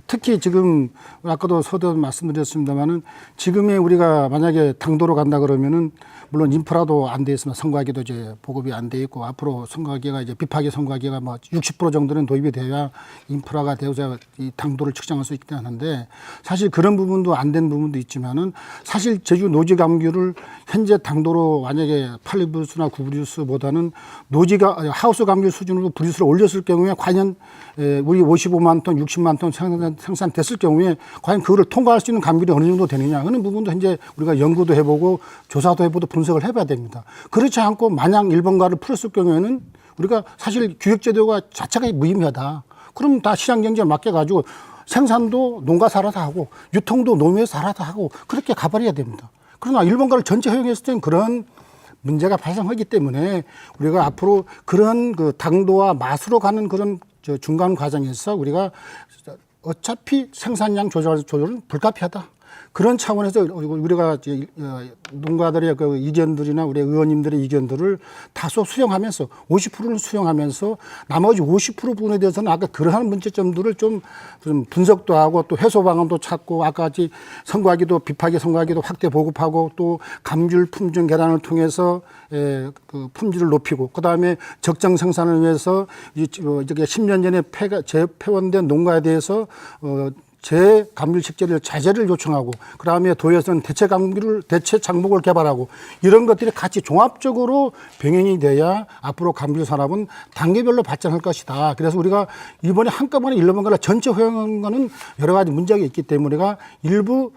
특히 지금 아까도 서두 말씀드렸습니다만은 지금의 우리가 만약에 당도로 간다 그러면은 물론 인프라도 안 돼 있으면 선과기도 이제 보급이 안 돼 있고 앞으로 선과기가 이제 비파기 선과기가 뭐 60% 정도는 도입이 돼야 인프라가 되어서 이 당도를 측정할 수 있긴 하는데 사실 그런 부분도 안 된 부분도 있지만은 사실 제주 노지 감귤을 현재 당도로 만약에 8브루스나 9브루스보다는 노지가 하우스 감귤 수준으로 브루스를 올렸을 경우에 과연 우리 55만 톤, 60만 톤 생산됐을 경우에 과연 그거를 통과할 수 있는 감귤이 어느 정도 되느냐 하는 부분도 현재 우리가 연구도 해보고 조사도 해보고 분석을 해봐야 됩니다. 그렇지 않고 마냥 일본가를 풀었을 경우에는 우리가 사실 규격제도가 자체가 무의미하다. 그럼 다 시장경제에 맡겨가지고 생산도 농가 살아서 하고 유통도 농협 살아서 하고 그렇게 가버려야 됩니다. 그러나 일본가를 전체 허용했을 때는 그런 문제가 발생하기 때문에 우리가 앞으로 그런 그 당도와 맛으로 가는 그런 중간 과정에서 우리가 어차피 생산량 조절은 불가피하다. 그런 차원에서 우리가 농가들의 그 의견들이나 우리 의원님들의 의견들을 다소 수용하면서 50%를 수용하면서 나머지 50% 부분에 대해서는 아까 그러한 문제점들을 좀 분석도 하고 또 해소 방안도 찾고 아까 같이 선과기도 비파기 선과기도 확대 보급하고 또 감귤 품종 개량을 통해서 그 품질을 높이고 그다음에 적정 생산을 위해서 이게 10년 전에 재폐원된 농가에 대해서 재감귤 식재를 자재를 요청하고 그다음에 도에서는 대체 장목을 개발하고 이런 것들이 같이 종합적으로 병행이 돼야 앞으로 감귤 산업은 단계별로 발전할 것이다. 그래서 우리가 이번에 한꺼번에 일본가를 전체 허용한 거는 여러 가지 문제가 있기 때문에 우리가 일부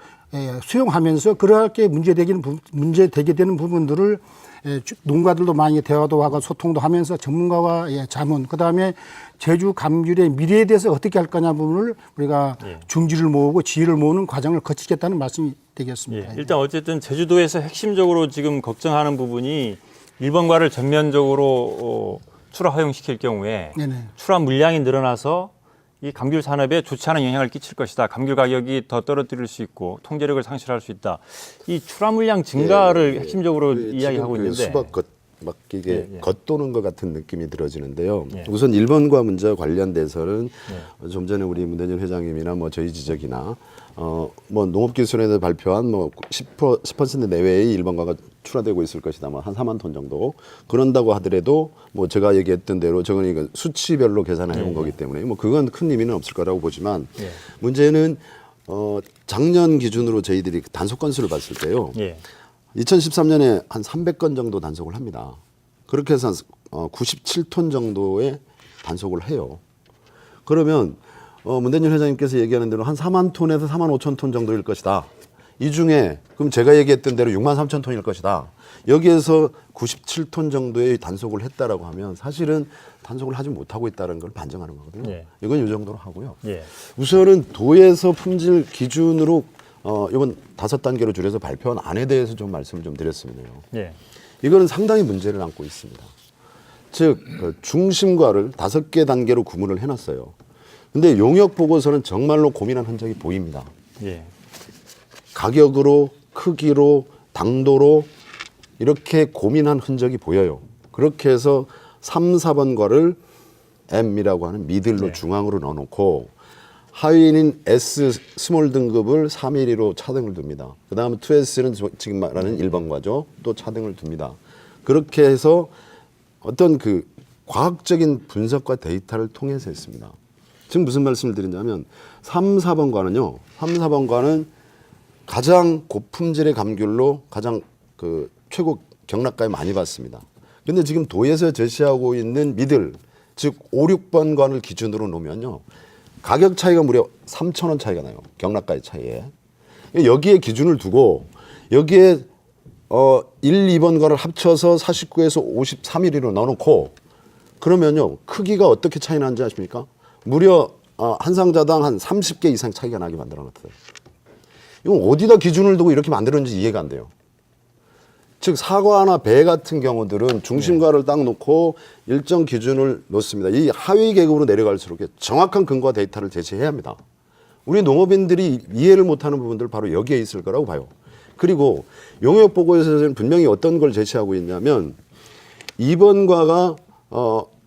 수용하면서 그렇게 문제되게 되는 부분들을 농가들도 많이 대화도 하고 소통도 하면서 전문가와 자문 그다음에 제주 감귤의 미래에 대해서 어떻게 할 거냐 부분을 우리가 중지를 모으고 지혜를 모으는 과정을 거치겠다는 말씀이 되겠습니다. 일단 어쨌든 제주도에서 핵심적으로 지금 걱정하는 부분이 일본과를 전면적으로 출하 허용시킬 경우에 네네. 출하 물량이 늘어나서 이 감귤 산업에 좋지 않은 영향을 끼칠 것이다. 감귤 가격이 더 떨어뜨릴 수 있고 통제력을 상실할 수 있다. 이 출하 물량 증가를 핵심적으로 이야기하고 있는데 수박 막 이게 겉도는 것 같은 느낌이 들어지는데요. 우선 일본과 문제와 관련돼서는 좀 전에 우리 문대진 회장님이나 뭐 저희 지적이나 뭐 농업기술원에서 발표한 뭐 10% 내외의 일본과가 출하되고 있을 것이다. 뭐 한 4만 톤 정도. 그런다고 하더라도 뭐 제가 얘기했던 대로 저건 이거 수치별로 계산해 온 거기 때문에 뭐 그건 큰 의미는 없을 거라고 보지만 문제는 작년 기준으로 저희들이 단속 건수를 봤을 때요. 2013년에 한 300건 정도 단속을 합니다. 그렇게 해서 97톤 정도의 단속을 해요. 그러면 문대진 회장님께서 얘기하는 대로 한 4만 톤에서 4만 5천 톤 정도일 것이다. 이 중에 그럼 제가 얘기했던 대로 6만 3천 톤일 것이다. 여기에서 97톤 정도의 단속을 했다라고 하면 사실은 단속을 하지 못하고 있다는 걸 반증하는 거거든요. 이건 이 정도로 하고요. 우선은 도에서 품질 기준으로 이번 5단계로 줄여서 발표한 안에 대해서 좀 말씀을 좀 드렸으면요. 이거는 상당히 문제를 안고 있습니다. 즉 중심과를 5개 단계로 구분을 해놨어요. 근데 용역 보고서는 정말로 고민한 흔적이 보입니다. 가격으로, 크기로, 당도로 이렇게 고민한 흔적이 보여요. 그렇게 해서 3, 4번과를 M이라고 하는 미들로 중앙으로 넣어놓고 하위인 S 스몰 등급을 3mm로 차등을 둡니다. 그 다음 2S는 지금 말하는 1번과죠. 또 차등을 둡니다. 그렇게 해서 어떤 그 과학적인 분석과 데이터를 통해서 했습니다. 지금 무슨 말씀을 드리냐면 3, 4번과는요. 3, 4번과는 가장 고품질의 감귤로 가장 그 최고 경락가에 많이 받습니다. 근데 지금 도에서 제시하고 있는 미들, 즉 5, 6번과를 기준으로 놓으면요. 가격 차이가 무려 3,000원 차이가 나요. 경락가의 차이에. 여기에 기준을 두고 여기에 1, 2번과를 합쳐서 49에서 53mm로 넣어놓고 그러면요. 크기가 어떻게 차이 나는지 아십니까? 무려 한 상자당 한 30개 이상 차이가 나게 만들어놨어요. 이건 어디다 기준을 두고 이렇게 만들었는지 이해가 안 돼요. 즉 사과나 배 같은 경우들은 중심가를 딱 놓고 일정 기준을 놓습니다. 이 하위 계급으로 내려갈수록 정확한 근거와 데이터를 제시해야 합니다. 우리 농업인들이 이해를 못하는 부분들 바로 여기에 있을 거라고 봐요. 그리고 용역 보고에서는 분명히 어떤 걸 제시하고 있냐면 이번과가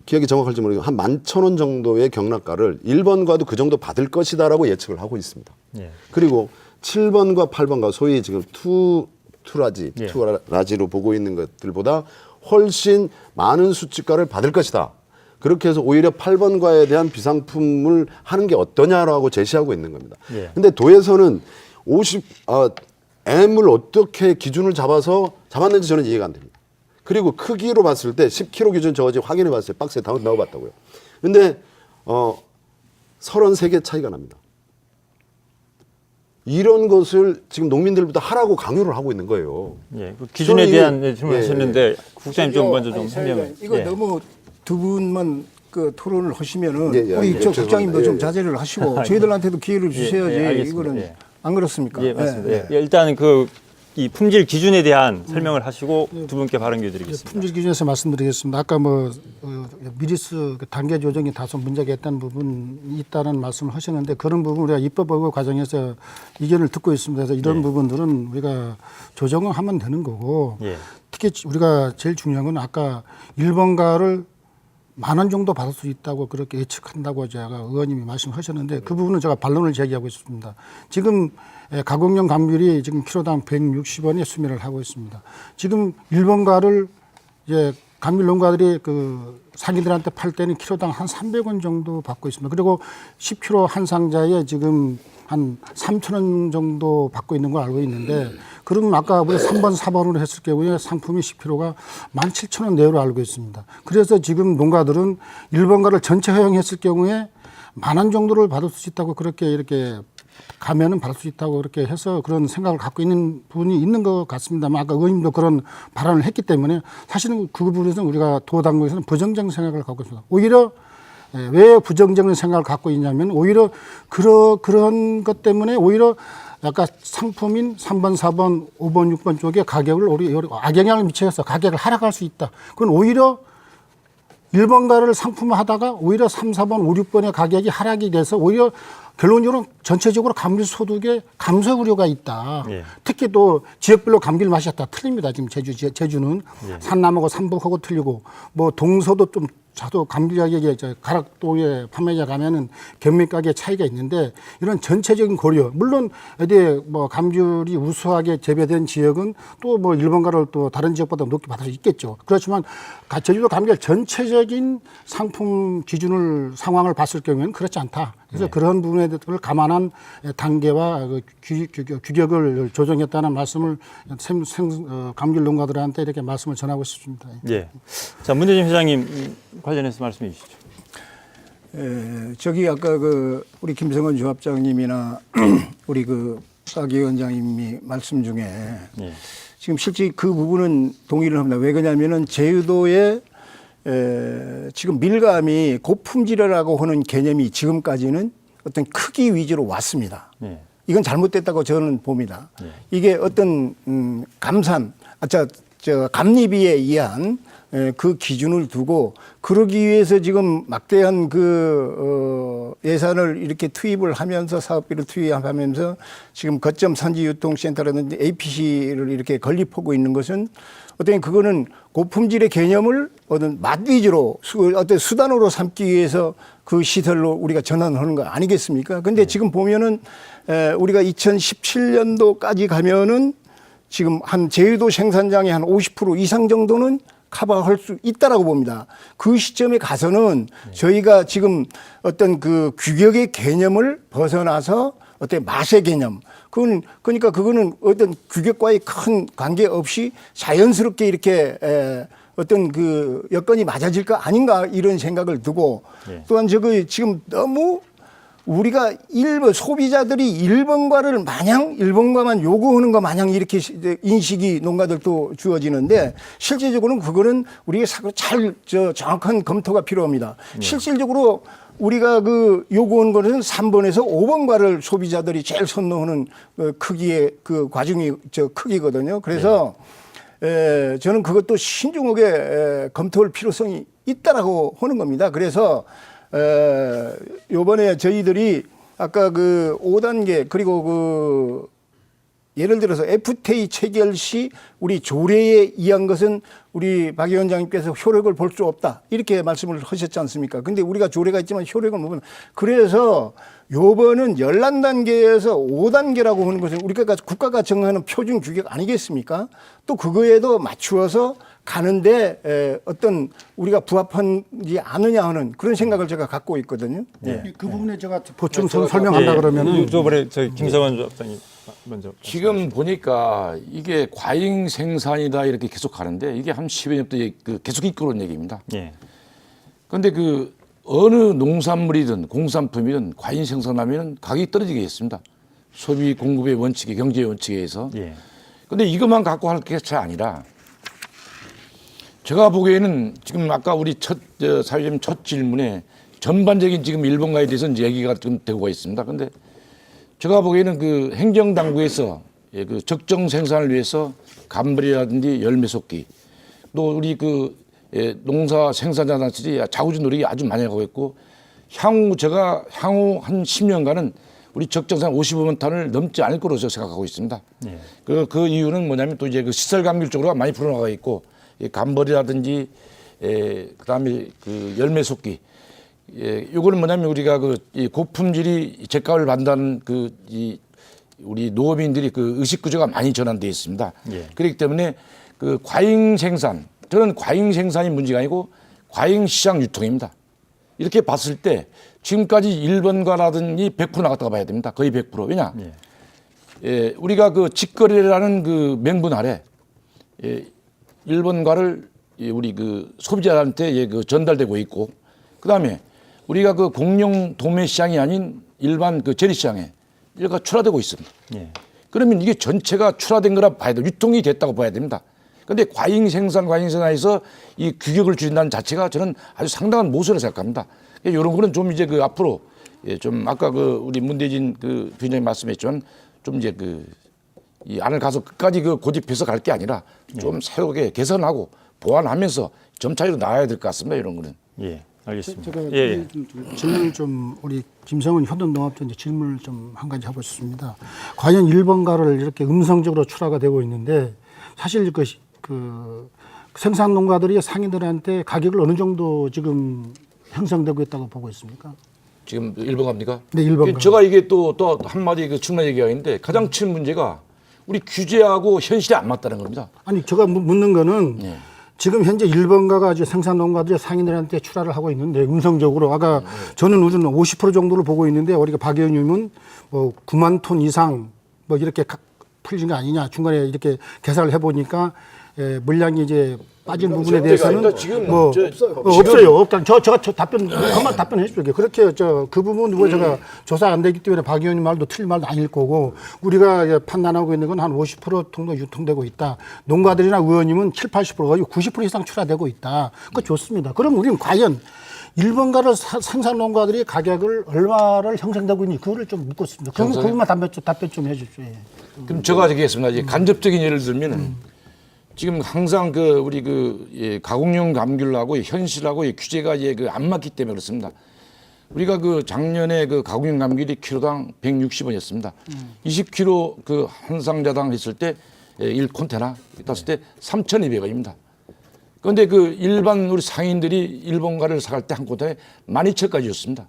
기억이 정확할지 모르겠는데 한 11,000원 정도의 경락가를 1번과도 그 정도 받을 것이다라고 예측을 하고 있습니다. 예. 그리고 7번과 8번과 소위 지금 투라지로 보고 있는 것들보다 훨씬 많은 수치가를 받을 것이다. 그렇게 해서 오히려 8번과에 대한 비상품을 하는 게 어떠냐라고 제시하고 있는 겁니다. 예. 근데 도에서는 M을 어떻게 기준을 잡았는지 저는 이해가 안 됩니다. 그리고 크기로 봤을 때 10kg 기준 저 어제 확인해 봤어요. 박스에 다 넣어봤다고요. 근데 33개 차이가 납니다. 이런 것을 지금 농민들부터 하라고 강요를 하고 있는 거예요. 예, 그 기준에 저는 대한 이게- 질문하셨는데 국장님 좀 먼저 좀 아니, 설명. 이거 예. 너무 두 분만 그 토론을 하시면은 예, 예, 우리 예, 저 죄송합니다. 국장님도 예, 좀 예. 자제를 하시고 저희들한테도 기회를 주셔야지. 예, 알겠습니다. 이거는 예. 안 그렇습니까? 예, 맞습니다. 예, 예. 일단 이 품질 기준에 대한 설명을 하시고 두 분께 발언 기회 드리겠습니다. 품질 기준에서 말씀드리겠습니다. 아까 미리스 단계 조정이 다소 문제가 있다는 부분이 있다는 말씀을 하셨는데 그런 부분 우리가 입법 보고 과정에서 이견을 듣고 있습니다. 그래서 이런 부분들은 우리가 조정을 하면 되는 거고 예. 특히 우리가 제일 중요한 건 아까 1번가를 10,000원 정도 받을 수 있다고 그렇게 예측한다고 제가 의원님이 말씀하셨는데 그 부분은 제가 반론을 제기하고 있습니다. 지금 가공용 감귤이 지금 키로당 160원에 수매를 하고 있습니다. 지금 1번가를 이제 감귤 농가들이 그 사기들한테 팔 때는 키로당 한 300원 정도 받고 있습니다. 그리고 10kg 한 상자에 지금 한 3,000원 정도 받고 있는 걸 알고 있는데 그러면 아까 우리 3번, 4번으로 했을 경우에 상품이 10kg가 17,000원 내로 알고 있습니다. 그래서 지금 농가들은 1번가를 전체 허용했을 경우에 10,000원 정도를 받을 수 있다고 그렇게 이렇게 가면은 받을 수 있다고 그렇게 해서 그런 생각을 갖고 있는 부분이 있는 것 같습니다만 아까 의원님도 그런 발언을 했기 때문에 사실은 그 부분에서는 우리가 도당국에서는 부정적인 생각을 갖고 있습니다. 오히려 왜 부정적인 생각을 갖고 있냐면 오히려 그런 것 때문에 오히려 아까 상품인 3번, 4번, 5번, 6번 쪽에 가격을 우리 악영향을 미쳐서 가격을 하락할 수 있다. 그건 오히려 1번가를 상품화하다가 오히려 3, 4번, 5, 6번의 가격이 하락이 돼서 오히려 결론적으로 전체적으로 감귤 소득에 감소 우려가 있다. 예. 특히 또 지역별로 감귤 맛이 다 틀립니다. 지금 제주는 산남하고 삼북하고 틀리고 뭐 동서도 좀 자도 감귤 가격에 가락도에 판매자 가면은 경매 가격 차이가 있는데 이런 전체적인 고려 물론 어디에 뭐 감귤이 우수하게 재배된 지역은 또 뭐 일본가를 또 다른 지역보다 높게 받을 수 있겠죠. 그렇지만 제주도 감귤 전체적인 상품 기준을 상황을 봤을 경우에는 그렇지 않다. 그래서 그런 부분에 대해서 감안한 단계와 규격을 조정했다는 말씀을 감귤 농가들한테 이렇게 말씀을 전하고 싶습니다. 예. 자, 문재진 회장님 관련해서 말씀해 주시죠. 저기 아까 우리 김성원 조합장님이나 우리 박 위원장님이 말씀 중에 예. 지금 실제 그 부분은 동의를 합니다. 왜 그러냐면은 제주도에 지금 밀감이 고품질이라고 하는 개념이 지금까지는 어떤 크기 위주로 왔습니다. 예. 이건 잘못됐다고 저는 봅니다. 예. 이게 어떤 감리비에 의한 그 기준을 두고 그러기 위해서 지금 막대한 예산을 이렇게 투입을 하면서 사업비를 투입하면서 지금 거점 산지유통센터라든지 APC를 이렇게 건립하고 있는 것은 어떤 그거는 고품질의 개념을 어떤 맛 위주로 어떤 수단으로 삼기 위해서 그 시설로 우리가 전환하는 거 아니겠습니까? 근데 지금 보면은 우리가 2017년도까지 가면은 지금 한 제주도 생산량의 한 50% 이상 정도는 커버할 수 있다라고 봅니다. 그 시점에 가서는 저희가 지금 어떤 그 규격의 개념을 벗어나서 어떤 맛의 개념, 그러니까 그거는 어떤 규격과의 큰 관계 없이 자연스럽게 이렇게 어떤 여건이 맞아질 거 아닌가 이런 생각을 두고 또한 지금 너무 우리가 일본 소비자들이 일본과를 마냥 일본과만 요구하는 거 마냥 이렇게 인식이 농가들도 주어지는데 실제적으로는 그거는 우리가 잘 정확한 검토가 필요합니다. 실질적으로 우리가 그 요구하는 것은 3번에서 5번과를 소비자들이 제일 선호하는 크기의 그 과중이 크기거든요. 그래서 저는 그것도 신중하게 검토할 필요성이 있다라고 하는 겁니다. 그래서 요번에 저희들이 아까 그 5단계 그리고 그 예를 들어서 FTA 체결 시 우리 조례에 의한 것은 우리 박 위원장님께서 효력을 볼 수 없다. 이렇게 말씀을 하셨지 않습니까? 근데 우리가 조례가 있지만 효력을 못 보는. 그래서 요번은 열난 단계에서 5단계라고 하는 것은 우리가 국가가 정하는 표준 규격 아니겠습니까? 또 그거에도 맞추어서 가는데 어떤 우리가 부합하지 않느냐 하는 그런 생각을 제가 갖고 있거든요. 네. 그 부분에 제가 보충 설명한다 그러면은 이번에 저희 김성원 조합장님 먼저. 지금 보니까 이게 과잉 생산이다 이렇게 계속 가는데 이게 한 10여 년부터 그 계속 이끌어온 얘기입니다. 예. 그런데 그 어느 농산물이든 공산품이든 과잉 생산하면 가격이 떨어지게 했습니다. 소비 공급의 원칙에 경제의 원칙에 의해서. 예. 그런데 이것만 갖고 할 게 아니라 제가 보기에는 지금 아까 우리 사회자님 첫 질문에 전반적인 지금 일본과에 대해서는 얘기가 좀 되고 있습니다. 그런데 제가 보기에는 그 행정당국에서 그 적정 생산을 위해서 감벌이라든지 열매속기 또 우리 그 농사 생산자들이 자구지 노력이 아주 많이 하고 있고 제가 향후 한 10년간은 우리 적정산 55만 톤을 넘지 않을 거로 생각하고 있습니다. 예. 그 이유는 뭐냐면 또 이제 그 시설 감귤 쪽으로 많이 풀어나가 있고 감벌이라든지 그다음에 그 열매속기 요거는 뭐냐면 우리가 이 고품질이 제값을 받는 우리 농업인들이 그 의식 구조가 많이 전환되어 있습니다. 예. 그렇기 때문에 그 과잉 생산 저는 과잉 생산이 문제가 아니고 과잉 시장 유통입니다. 이렇게 봤을 때 지금까지 1번가라든지 100% 나갔다가 봐야 됩니다. 거의 100%. 왜냐? 예. 우리가 그 직거래라는 그 명분 아래 1번가를 우리 그 소비자한테 그 전달되고 있고 그다음에 우리가 그 공영 도매 시장이 아닌 일반 그 재래시장에 이렇게 출하되고 있습니다. 예. 그러면 이게 전체가 출하된 거라 봐야 돼요. 유통이 됐다고 봐야 됩니다. 그런데 과잉 생산에서 이 규격을 줄인다는 자체가 저는 아주 상당한 모순을 생각합니다. 이런 거는 좀 이제 그 앞으로 좀 아까 그 우리 문대진 그 부위원장님 말씀했지만 좀 이제 이 안을 가서 끝까지 그 고집해서 갈 게 아니라 좀 새롭게 개선하고 보완하면서 점차로 나아야 될 것 같습니다. 이런 거는. 예. 알겠습니다. 제가 예. 질문을 좀 우리 김성훈 효동농업자 질문을 좀 한 가지 하고 싶습니다. 과연 1번가를 이렇게 음성적으로 출하가 되고 있는데 사실 그 생산 농가들이 상인들한테 가격을 어느 정도 지금 형성되고 있다고 보고 있습니까? 지금 1번 갑니까? 네, 1번. 제가 이게 또 한마디 그 충만 얘기가 있는데 가장 큰 문제가 우리 규제하고 현실이 안 맞다는 겁니다. 아니 제가 묻는 거는 지금 현재 1번가가 아주 생산 농가들이 상인들한테 출하를 하고 있는데 음성적으로 아까 저는 우선 50% 정도를 보고 있는데 우리가 박 의원님은 뭐 9만 톤 이상 뭐 이렇게 풀린 거 아니냐 중간에 이렇게 계산을 해보니까 물량이 이제 빠진 부분에 대해서는 지금 뭐 없어요. 없다. 제가 그만 답변해 주십시오. 그렇게 그 부분 제가 조사 안 되기 때문에 박 의원님 말도 틀린 말도 아닐 거고 우리가 판단하고 있는 건 한 50% 정도 유통되고 있다. 농가들이나 의원님은 7, 80% 거의 90% 이상 출하되고 있다. 그거 좋습니다. 그럼 우리는 과연 1번가를 생산 농가들이 가격을 얼마를 형성되고 있는지 그거를 좀 묻고 있습니다. 그럼 그 부분만 답변 좀 해주십시오. 그럼 제가 하겠습니다. 이제 간접적인 예를 들면은 지금 항상 우리 가공용 감귤하고 현실하고 규제가 안 맞기 때문에 그렇습니다. 우리가 작년에 가공용 감귤이 키로당 160원이었습니다. 20kg 한 상자당 했을 때 1컨테나 땄을 때 3,200원입니다. 그런데 일반 우리 상인들이 1번가를 사갈 때 한 콘테나에 12,000원까지 줬습니다.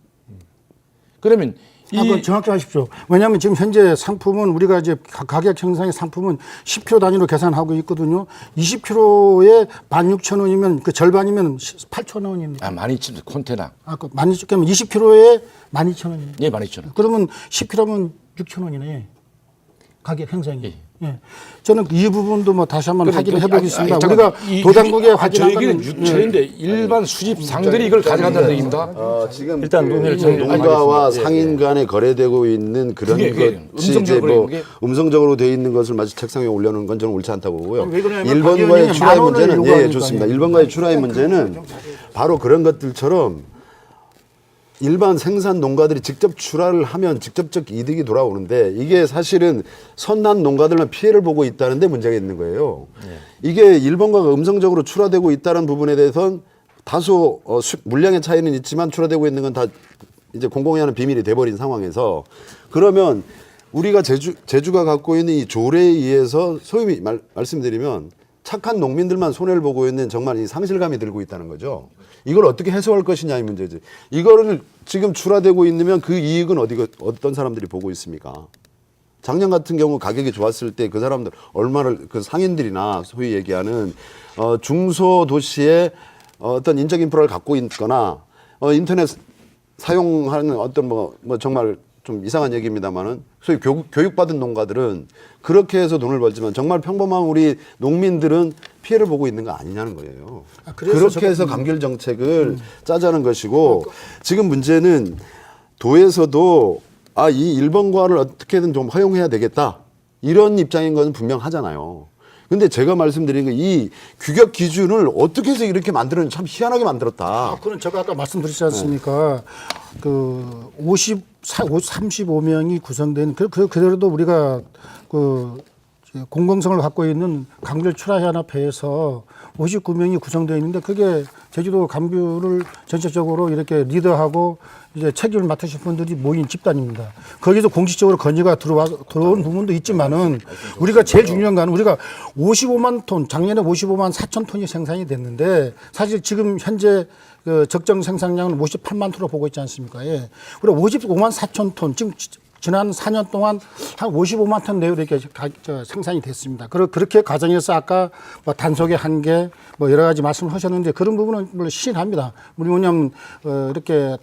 그러면 한번 정확히 하십시오. 왜냐하면 지금 현재 상품은 우리가 이제 가격 형성의 상품은 10kg 단위로 계산하고 있거든요. 20kg에 16,000원이면 그 절반이면 8,000원입니다. 12,000원 콘테나. 그 12,000원 20kg에 12,000원입니다. 예, 12,000원. 그러면 10kg면 6,000원이네. 가격 형성이. 예. 예. 저는 이 부분도 뭐 다시 한번 확인을 해보겠습니다. 잠깐만. 우리가 이 도당국에 저 확인한 얘기는 거는 유철인데 일반 수집상들이 이걸 가져간다는 얘기입니다. 지금 일단 논의를 좀 농가와 하겠습니다. 상인 간에 거래되고 있는 그런 그게 것이 이제 음성적으로 뭐 그게? 음성적으로 돼 있는 것을 마치 책상에 올려놓은 건 저는 옳지 않다고 보고요. 왜 그러냐면 박 1번과의 의원님이 출하의 만 원을 문제는 예, 요구하니까. 좋습니다. 1번과의 출하의 문제는 바로 그런 것들처럼 일반 생산 농가들이 직접 출하를 하면 직접적 이득이 돌아오는데 이게 사실은 선한 농가들만 피해를 보고 있다는 데 문제가 있는 거예요. 이게 일본과가 음성적으로 출하되고 있다는 부분에 대해서는 다소 물량의 차이는 있지만 출하되고 있는 건 다 이제 공공이 하는 비밀이 돼버린 상황에서 그러면 우리가 제주가 갖고 있는 이 조례에 의해서 소위 말씀드리면 착한 농민들만 손해를 보고 있는 정말 이 상실감이 들고 있다는 거죠. 이걸 어떻게 해소할 것이냐의 문제지. 이거를 지금 출하되고 있으면 그 이익은 어떤 사람들이 보고 있습니까? 작년 같은 경우 가격이 좋았을 때 그 사람들 얼마를 그 상인들이나 소위 얘기하는 중소도시에 어떤 인적 인프라를 갖고 있거나 인터넷 사용하는 어떤 뭐 정말 좀 이상한 얘기입니다만은 소위 교육받은 농가들은 그렇게 해서 돈을 벌지만 정말 평범한 우리 농민들은 피해를 보고 있는 거 아니냐는 거예요. 그렇게 해서 감귤 정책을 짜자는 것이고 지금 문제는 도에서도 이 일본과를 어떻게든 좀 허용해야 되겠다 이런 입장인 건 분명하잖아요. 근데 제가 말씀드린 거 이 규격 기준을 어떻게 해서 이렇게 만들었는지 참 희한하게 만들었다. 그건 제가 아까 말씀드렸지 않습니까? 그 35명이 구성된 그대로도 우리가 그 공공성을 갖고 있는 감귤 출하연합회에서 59명이 구성되어 있는데 그게 제주도 감귤을 전체적으로 이렇게 리더하고 이제 책임을 맡으신 분들이 모인 집단입니다. 거기서 공식적으로 건의가 들어온 부분도 있지만은 우리가 제일 중요한 거는 우리가 55만 톤, 작년에 55만 4천 톤이 생산이 됐는데 사실 지금 현재 그 적정 생산량은 58만 톤으로 보고 있지 않습니까? 예. 우리가 55만 4천 톤, 지금 지난 4년 동안 한 55만 ton 내외로 이렇게 생산이 됐습니다. 그렇게 과정에서 아까 뭐 단속의 한계 뭐 여러 가지 말씀을 하셨는데 그런 부분은 물론 시인합니다. 우리 뭐냐면 이렇게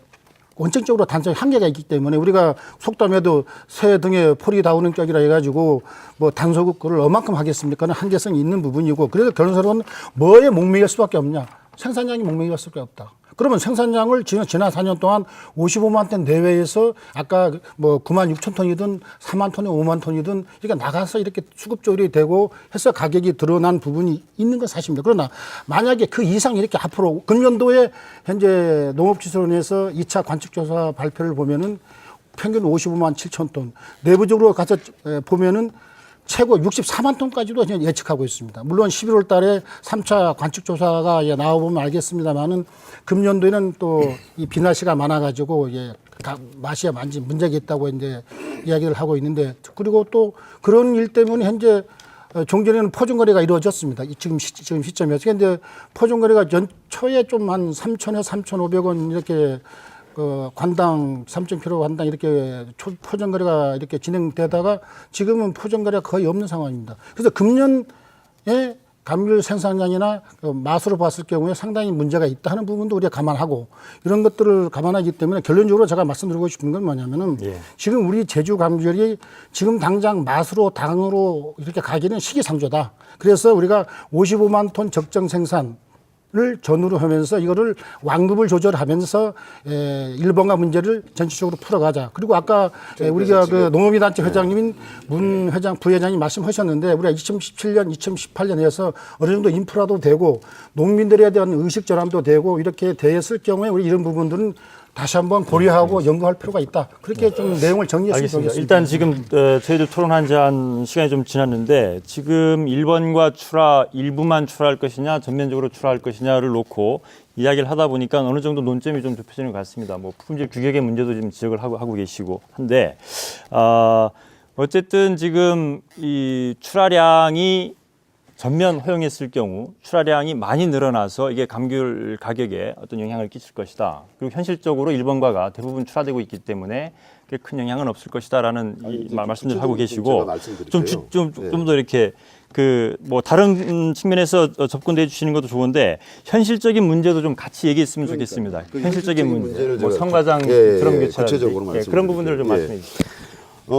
원칙적으로 단속의 한계가 있기 때문에 우리가 속담에도 새 등에 폴이 닿는 격이라 해가지고 뭐 단속을 얼만큼 하겠습니까? 한계성이 있는 부분이고 그래서 결론적으로는 뭐에 목매일 수밖에 없냐? 생산량이 목매일 수밖에 없다. 그러면 생산량을 지난 4년 동안 55만 톤 내외에서 아까 뭐 9만 6천 톤이든 4만 톤이든 5만 톤이든 이렇게 나가서 이렇게 수급 조율이 되고 해서 가격이 드러난 부분이 있는 건 사실입니다. 그러나 만약에 그 이상 이렇게 앞으로 금년도에 현재 농업기술원에서 2차 관측조사 발표를 보면은 평균 55만 7천 톤 내부적으로 가서 보면은 최고 64만 톤까지도 예측하고 있습니다. 물론 11월 달에 3차 관측조사가 나와보면 알겠습니다만은 금년도에는 또 이 비나시가 많아가지고 맛이 많이 문제가 있다고 이제 이야기를 하고 있는데 그리고 또 그런 일 때문에 현재 종전에는 포종거래가 이루어졌습니다. 지금 시점에서. 그런데 포종거래가 연초에 좀 한 3,000에서 3,500원 이렇게 관당 3.kg 관당 이렇게 포정거래가 이렇게 진행되다가 지금은 포정거래가 거의 없는 상황입니다. 그래서 금년에 감귤 생산량이나 맛으로 봤을 경우에 상당히 문제가 있다 하는 부분도 우리가 감안하고 이런 것들을 감안하기 때문에 결론적으로 제가 말씀드리고 싶은 건 뭐냐면은 지금 우리 제주 감귤이 지금 당장 맛으로 당으로 이렇게 가기는 시기상조다. 그래서 우리가 55만 톤 적정 생산 를 전후로 하면서 이거를 완급을 조절하면서 일본과 문제를 전체적으로 풀어가자. 그리고 아까 우리가 그 농업인단체 회장님인 문 회장, 부회장님 말씀하셨는데 우리가 2017년, 2018년에서 어느 정도 인프라도 되고 농민들에 대한 의식 전환도 되고 이렇게 됐을 경우에 우리 이런 부분들은 다시 한번 고려하고 연구할 필요가 있다. 그렇게 좀 내용을 정리했으면 좋겠습니다. 일단 지금 저희들 토론한 지 한 시간이 좀 지났는데 지금 1번과 일부만 출하할 것이냐 전면적으로 출하할 것이냐를 놓고 이야기를 하다 보니까 어느 정도 논점이 좀 좁혀지는 것 같습니다. 뭐 품질 규격의 문제도 지금 지적을 하고 계시고 한데 어쨌든 지금 이 출하량이 전면 허용했을 경우 출하량이 많이 늘어나서 이게 감귤 가격에 어떤 영향을 끼칠 것이다. 그리고 현실적으로 일본과가 대부분 출하되고 있기 때문에 큰 영향은 없을 것이다라는 말씀을 하고 계시고 좀 더 이렇게 뭐 다른 측면에서 접근해 주시는 것도 좋은데 현실적인 문제도 좀 같이 얘기했으면 좋겠습니다. 현실적인 문제, 뭐 성과장 드럼 교체라든지 그런 부분들을 좀 말씀해 주시죠.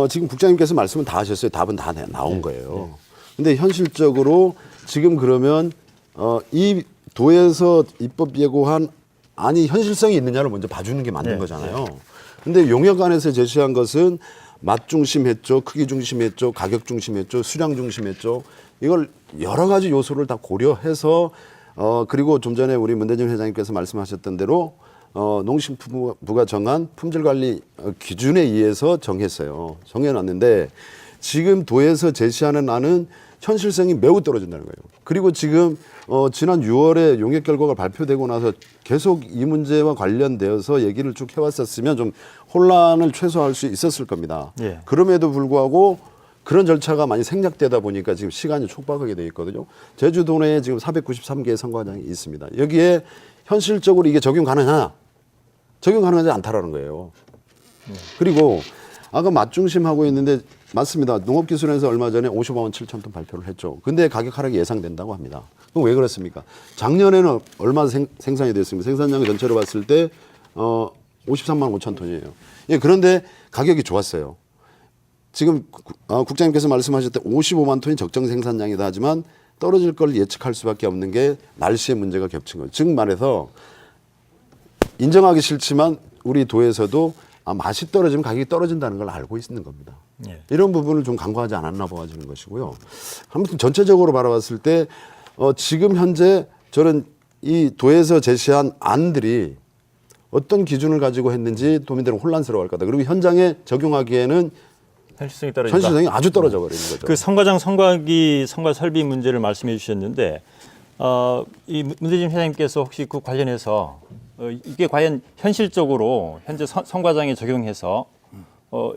지금 국장님께서 말씀은 다 하셨어요. 답은 다 나온 거예요. 근데 현실적으로 지금 그러면 이 도에서 입법 예고한 안이 현실성이 있느냐를 먼저 봐주는 게 맞는 거잖아요. 근데 용역 안에서 제시한 것은 맛 중심했죠, 크기 중심했죠, 가격 중심했죠, 수량 중심했죠. 이걸 여러 가지 요소를 다 고려해서 그리고 좀 전에 우리 문대진 회장님께서 말씀하셨던 대로 농식품부가 정한 품질관리 기준에 의해서 정했어요. 정해놨는데 지금 도에서 제시하는 안은 현실성이 매우 떨어진다는 거예요. 그리고 지금 지난 6월에 용역 결과가 발표되고 나서 계속 이 문제와 관련되어서 얘기를 쭉 해왔었으면 좀 혼란을 최소화할 수 있었을 겁니다. 예. 그럼에도 불구하고 그런 절차가 많이 생략되다 보니까 지금 시간이 촉박하게 돼 있거든요. 제주도 내에 지금 493개의 선거장이 있습니다. 여기에 현실적으로 이게 적용 가능하냐? 적용 가능하지 않다라는 거예요. 그리고 아까 맛중심하고 있는데 맞습니다. 농업기술원에서 얼마 전에 55만 7천 톤 발표를 했죠. 근데 가격 하락이 예상된다고 합니다. 그럼 왜 그렇습니까? 작년에는 얼마 생산이 됐습니까? 생산량 전체로 봤을 때 53만 5천 톤이에요. 예, 그런데 가격이 좋았어요. 지금 국장님께서 말씀하실 때 55만 톤이 적정 생산량이다 하지만 떨어질 걸 예측할 수밖에 없는 게 날씨의 문제가 겹친 거예요. 즉 말해서 인정하기 싫지만 우리 도에서도 맛이 떨어지면 가격이 떨어진다는 걸 알고 있는 겁니다. 예. 이런 부분을 좀 간과하지 않았나 봐지는 것이고요. 아무튼 전체적으로 바라봤을 때 지금 현재 저는 이 도에서 제시한 안들이 어떤 기준을 가지고 했는지 도민들은 혼란스러워할 거다. 그리고 현장에 적용하기에는 현실성이 떨어진다. 현실성이 아주 떨어져 버리는 거죠. 그 선거장 선거기 선거 설비 문제를 말씀해 주셨는데 이 문대진 회장님께서 혹시 그 관련해서 이게 과연 현실적으로 현재 선거장에 적용해서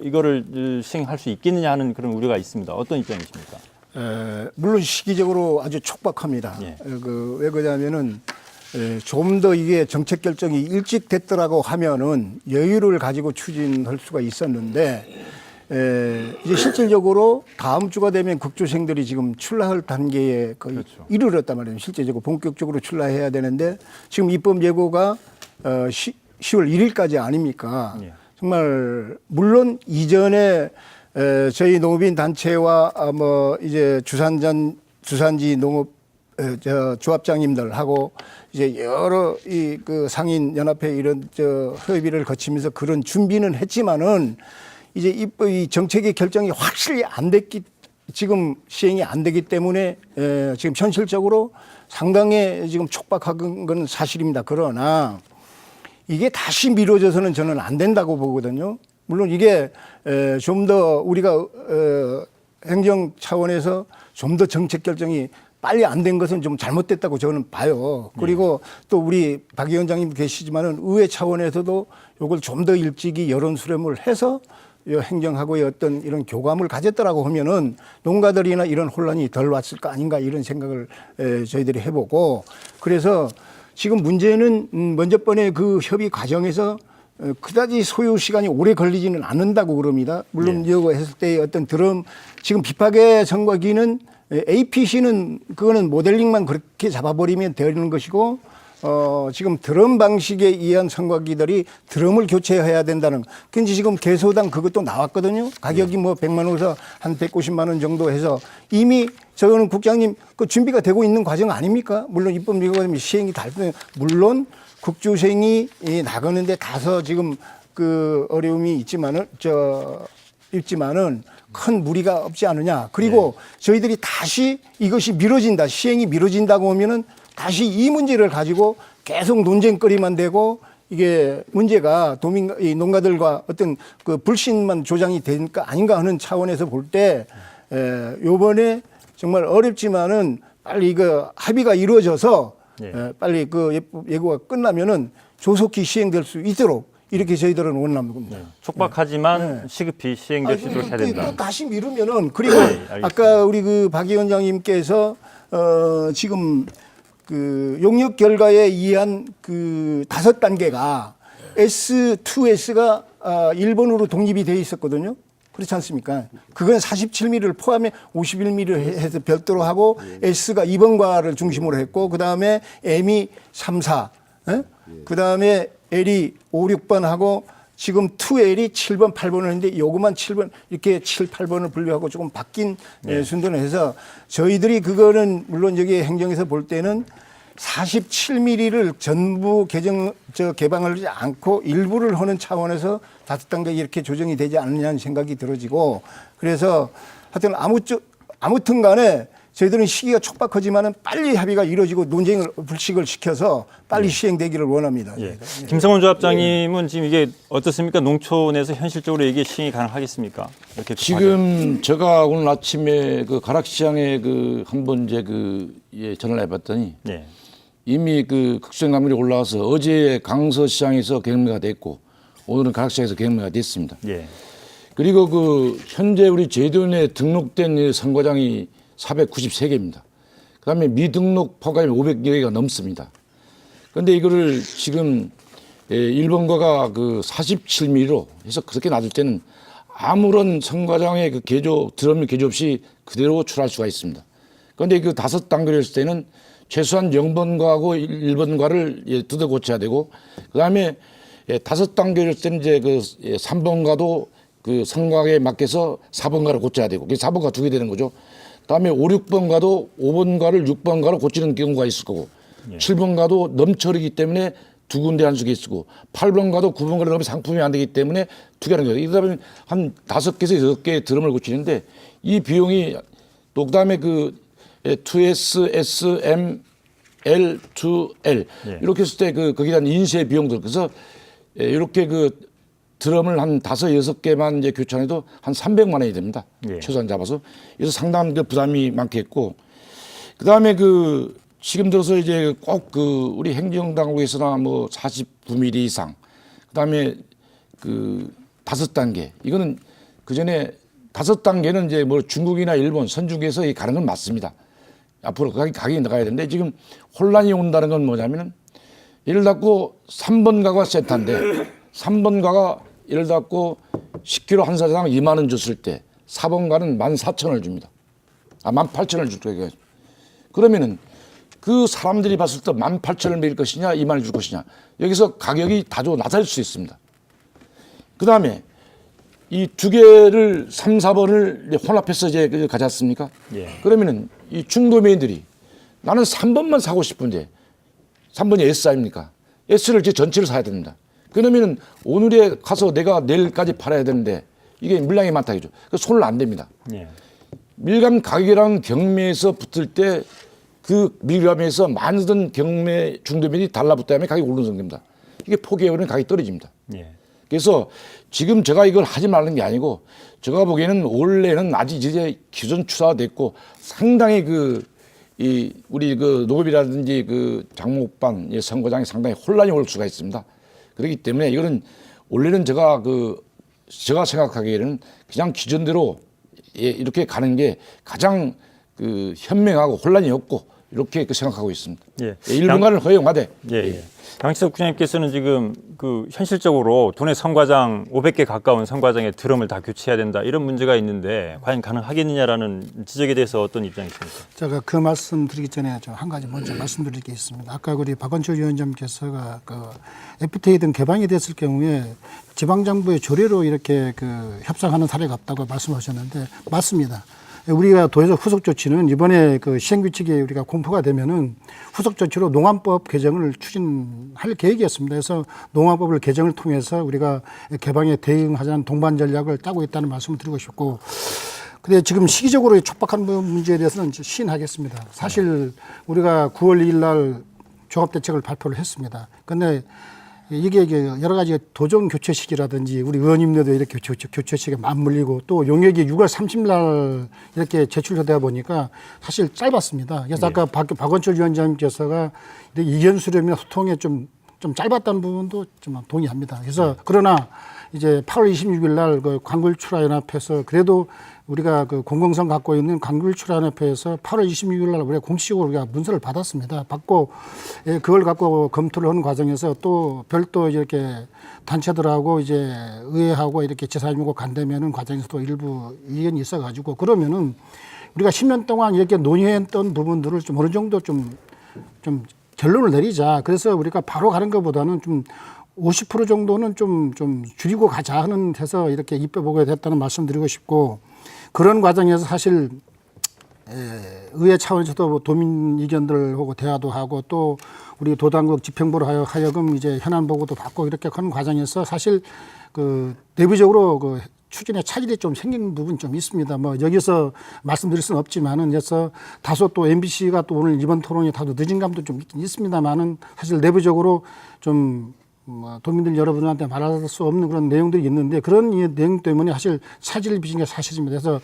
이거를 시행할 수 있겠느냐 하는 그런 우려가 있습니다. 어떤 입장이십니까? 물론 시기적으로 아주 촉박합니다. 예. 왜 그러냐면은 좀 더 이게 정책 결정이 일찍 됐더라고 하면은 여유를 가지고 추진할 수가 있었는데 이제 실질적으로 다음 주가 되면 극조생들이 지금 출라할 단계에 거의 그렇죠. 이르렀단 말이에요. 실제적으로 본격적으로 출라해야 되는데 지금 입법 예고가 10월 1일까지 아닙니까? 예. 정말 물론 이전에 저희 농업인 단체와 뭐 이제 주산지 농업 조합장님들하고 이제 여러 이 그 상인 연합회 이런 협의를 거치면서 그런 준비는 했지만은 이제 이 정책의 결정이 확실히 안 됐기 지금 시행이 안 되기 때문에 지금 현실적으로 상당히 지금 촉박한 건 사실입니다. 그러나 이게 다시 미뤄져서는 저는 안 된다고 보거든요. 물론 이게 좀 더 우리가 행정 차원에서 좀 더 정책 결정이 빨리 안 된 것은 좀 잘못됐다고 저는 봐요. 그리고 또 우리 박 위원장님 계시지만은 의회 차원에서도 이걸 좀 더 일찍이 여론 수렴을 해서 행정하고의 어떤 이런 교감을 가졌더라고 하면은 농가들이나 이런 혼란이 덜 왔을 거 아닌가 이런 생각을 저희들이 해보고 그래서 지금 문제는 먼저 번에 그 협의 과정에서 그다지 소요 시간이 오래 걸리지는 않는다고 그럽니다. 물론 이거 했을 때의 어떤 지금 비파계 선거기는 APC는 그거는 모델링만 그렇게 잡아버리면 되는 것이고 지금 드럼 방식에 의한 선거기들이 드럼을 교체해야 된다는. 근데 지금 개소당 그것도 나왔거든요. 가격이 뭐 100만 원에서 한 190만 원 정도 해서 이미 저는 국장님 그 준비가 되고 있는 과정 아닙니까? 물론 입법 예고가 시행이 될 때 물론 국조생이 나가는데 다소 지금 그 어려움이 있지만은 큰 무리가 없지 않느냐. 그리고 저희들이 다시 이것이 미뤄진다, 시행이 미뤄진다고 하면은 다시 이 문제를 가지고 계속 논쟁거리만 되고 이게 문제가 이 농가들과 어떤 그 불신만 조장이 되니까 아닌가 하는 차원에서 볼 때 요번에 정말 어렵지만은 빨리 이거 합의가 이루어져서 빨리 그 예고가 끝나면은 조속히 시행될 수 있도록 이렇게 저희들은 원합니다. 촉박하지만 시급히 시행될 수 있도록 해야 된다. 또 다시 미루면은 그리고 알겠습니다. 아까 우리 그 박 위원장님께서 지금 그 용역 결과에 의한 그 5단계가 S2S가 일본으로 독립이 돼 있었거든요. 그렇지 않습니까? 그건 47mm를 포함해 51mm 해서 별도로 하고 S가 2번과를 중심으로 했고 그다음에 M이 3, 4, 그다음에 L이 5, 6번 하고 지금 2L이 7번, 8번을 했는데 요것만 7번 이렇게 7, 8번을 분류하고 조금 바뀐 순서를 해서 저희들이 그거는 물론 여기 행정에서 볼 때는 47mm를 전부 개방을 하지 않고 일부를 하는 차원에서 5단계 이렇게 조정이 되지 않느냐는 생각이 들어지고 그래서 하여튼 아무튼 간에 저희들은 시기가 촉박하지만은 빨리 합의가 이루어지고 논쟁을 불식을 시켜서 빨리 시행되기를 원합니다. 예. 김성원 조합장님은 지금 이게 어떻습니까? 농촌에서 현실적으로 이게 시행이 가능하겠습니까? 이렇게 지금 제가 오늘 아침에 그 가락시장에 그 한번 이제 전화를 해봤더니 예. 이미 그 극수형 감귤이 올라와서 어제 강서시장에서 경매가 됐고 오늘은 가락시장에서 경매가 됐습니다. 예. 그리고 그 현재 우리 제도원에 등록된 이 선과장이 493개입니다. 그다음에 미등록 포괄이 500여 개가 넘습니다. 그런데 이거를 지금 일본과가 그 47mm로 해서 그렇게 놔둘 때는 아무런 선과장의 그 개조 드럼 개조 없이 그대로 출할 수가 있습니다. 그런데 그 5단계였을 때는 최소한 0번과하고 1번과를 뜯어 고쳐야 되고 그다음에 5단계였을 때는 이제 그 3번과도 그 선과에 맞게서 4번과를 고쳐야 되고 4번과 2개 되는 거죠. 그다음에 5, 6번과도 5번과를 6번과로 고치는 경우가 있을 거고 7번과도 넘쳐르기 때문에 2군데 한 수가 있고 8번과도 9번과를 넣으면 상품이 안 되기 때문에 2개 하는 거예요. 이러다 보면 한 5개에서 6개의 드럼을 고치는데 이 비용이 또 그다음에 그 2S, SM, L, 2L 이렇게 했을 때 거기에 대한 인쇄 비용들 그래서 이렇게 그 드럼을 한 5, 6개만 이제 교체해도 한 300만 원이 됩니다. 예. 최소한 잡아서. 그래서 상당한 그 부담이 많겠고. 그 다음에 지금 들어서 이제 꼭 우리 행정당국에서나 뭐 49mm 이상. 그 다음에 5단계. 이거는 그 전에 5단계는 이제 뭐 중국이나 일본, 선중국에서 가는 건 맞습니다. 앞으로 가격이 나가야 되는데 지금 혼란이 온다는 건 뭐냐면은 예를 들고 3번 가가 센터인데 3번 가가 예를 들고 10kg 한 사장 2만 원 줬을 때 4번 가는 14,000원을 줍니다. 18,000원을 줄 거예요. 그러면은 그 사람들이 봤을 때 18,000원을 매길 것이냐 2만 원을 줄 것이냐 여기서 가격이 다소 낮아질 수 있습니다. 그 다음에 이 2개를 3, 4번을 혼합해서 이제 가지 않습니까? 예. 그러면은 이 중도매인들이 나는 3번만 사고 싶은데 3번이 S 아닙니까? S를 이제 전체를 사야 됩니다. 그러면은 오늘에 가서 내가 내일까지 팔아야 되는데 이게 물량이 많다 이죠. 그 손을 안 댑니다. 예. 밀감 가격이랑 경매에서 붙을 때 그 밀감에서 많은 경매 중도매인이 달라붙다면 가격이 오르는 겁니다. 이게 포기해버리면 가격이 떨어집니다. 예. 그래서 지금 제가 이걸 하지 말는 게 아니고 제가 보기에는 원래는 아직 이제 기존 추사됐고 상당히 우리 농업이라든지 장목반 선거장이 상당히 혼란이 올 수가 있습니다. 그렇기 때문에 이거는 원래는 제가 생각하기에는 그냥 기존대로 이렇게 가는 게 가장 현명하고 혼란이 없고 이렇게 생각하고 있습니다. 예. 일본과는 허용하되. 예. 양치석 부장님께서는 지금 현실적으로 도내 선과장 500개 가까운 선과장의 드럼을 다 교체해야 된다 이런 문제가 있는데 과연 가능하겠느냐라는 지적에 대해서 어떤 입장이십니까? 제가 그 말씀 드리기 전에 좀 한 가지 먼저 말씀드릴 게 있습니다. 아까 우리 박원철 위원장께서가 FTA 등 개방이 됐을 경우에 지방정부의 조례로 이렇게 협상하는 사례가 없다고 말씀하셨는데 맞습니다. 우리가 도에서 후속 조치는 이번에 시행규칙이 우리가 공포가 되면은 후속 조치로 농안법 개정을 추진할 계획이었습니다. 그래서 농안법을 개정을 통해서 우리가 개방에 대응하자는 동반 전략을 짜고 있다는 말씀을 드리고 싶고, 근데 지금 시기적으로 촉박한 문제에 대해서는 시인하겠습니다. 사실 우리가 9월 2일 날 종합대책을 발표를 했습니다. 근데 이게 여러 가지 도정 교체 시기라든지 우리 의원님들도 이렇게 교체 시기에 맞물리고 또 용역이 6월 30일 날 이렇게 제출되다 보니까 사실 짧았습니다. 그래서 아까 박원철 위원장님께서가 이견 수렴이나 소통에 좀 짧았다는 부분도 좀 동의합니다. 그래서 그러나 이제 8월 26일 날 광굴출하연합회에서 그래도 우리가 공공성 갖고 있는 광굴출하연합회에서 8월 26일 날 우리가 공식적으로 우리가 문서를 받았습니다. 받고 그걸 갖고 검토를 하는 과정에서 또 별도 이렇게 단체들하고 이제 의회하고 이렇게 제3지국 간담회하는 과정에서도 일부 이견이 있어가지고 그러면은 우리가 10년 동안 이렇게 논의했던 부분들을 좀 어느 정도 좀 결론을 내리자. 그래서 우리가 바로 가는 것보다는 좀 50% 정도는 좀 줄이고 가자 하는 해서 이렇게 입법 보고가 됐다는 말씀드리고 싶고, 그런 과정에서 사실 의회 차원에서도 뭐 도민 의견들하고 대화도 하고 또 우리 도당국 집행부로 하여금 이제 현안 보고도 받고 이렇게 하는 과정에서 사실 그 내부적으로 그 추진에 차질이 좀 생긴 부분이 좀 있습니다. 뭐 여기서 말씀드릴 수는 없지만은 그래서 다소 또 MBC가 또 오늘 이번 토론이 다소 늦은 감도 좀 있긴 있습니다만은 사실 내부적으로 좀 도민들 여러분한테 말할 수 없는 그런 내용들이 있는데 그런 내용 때문에 사실 차질을 빚은 게 사실입니다. 그래서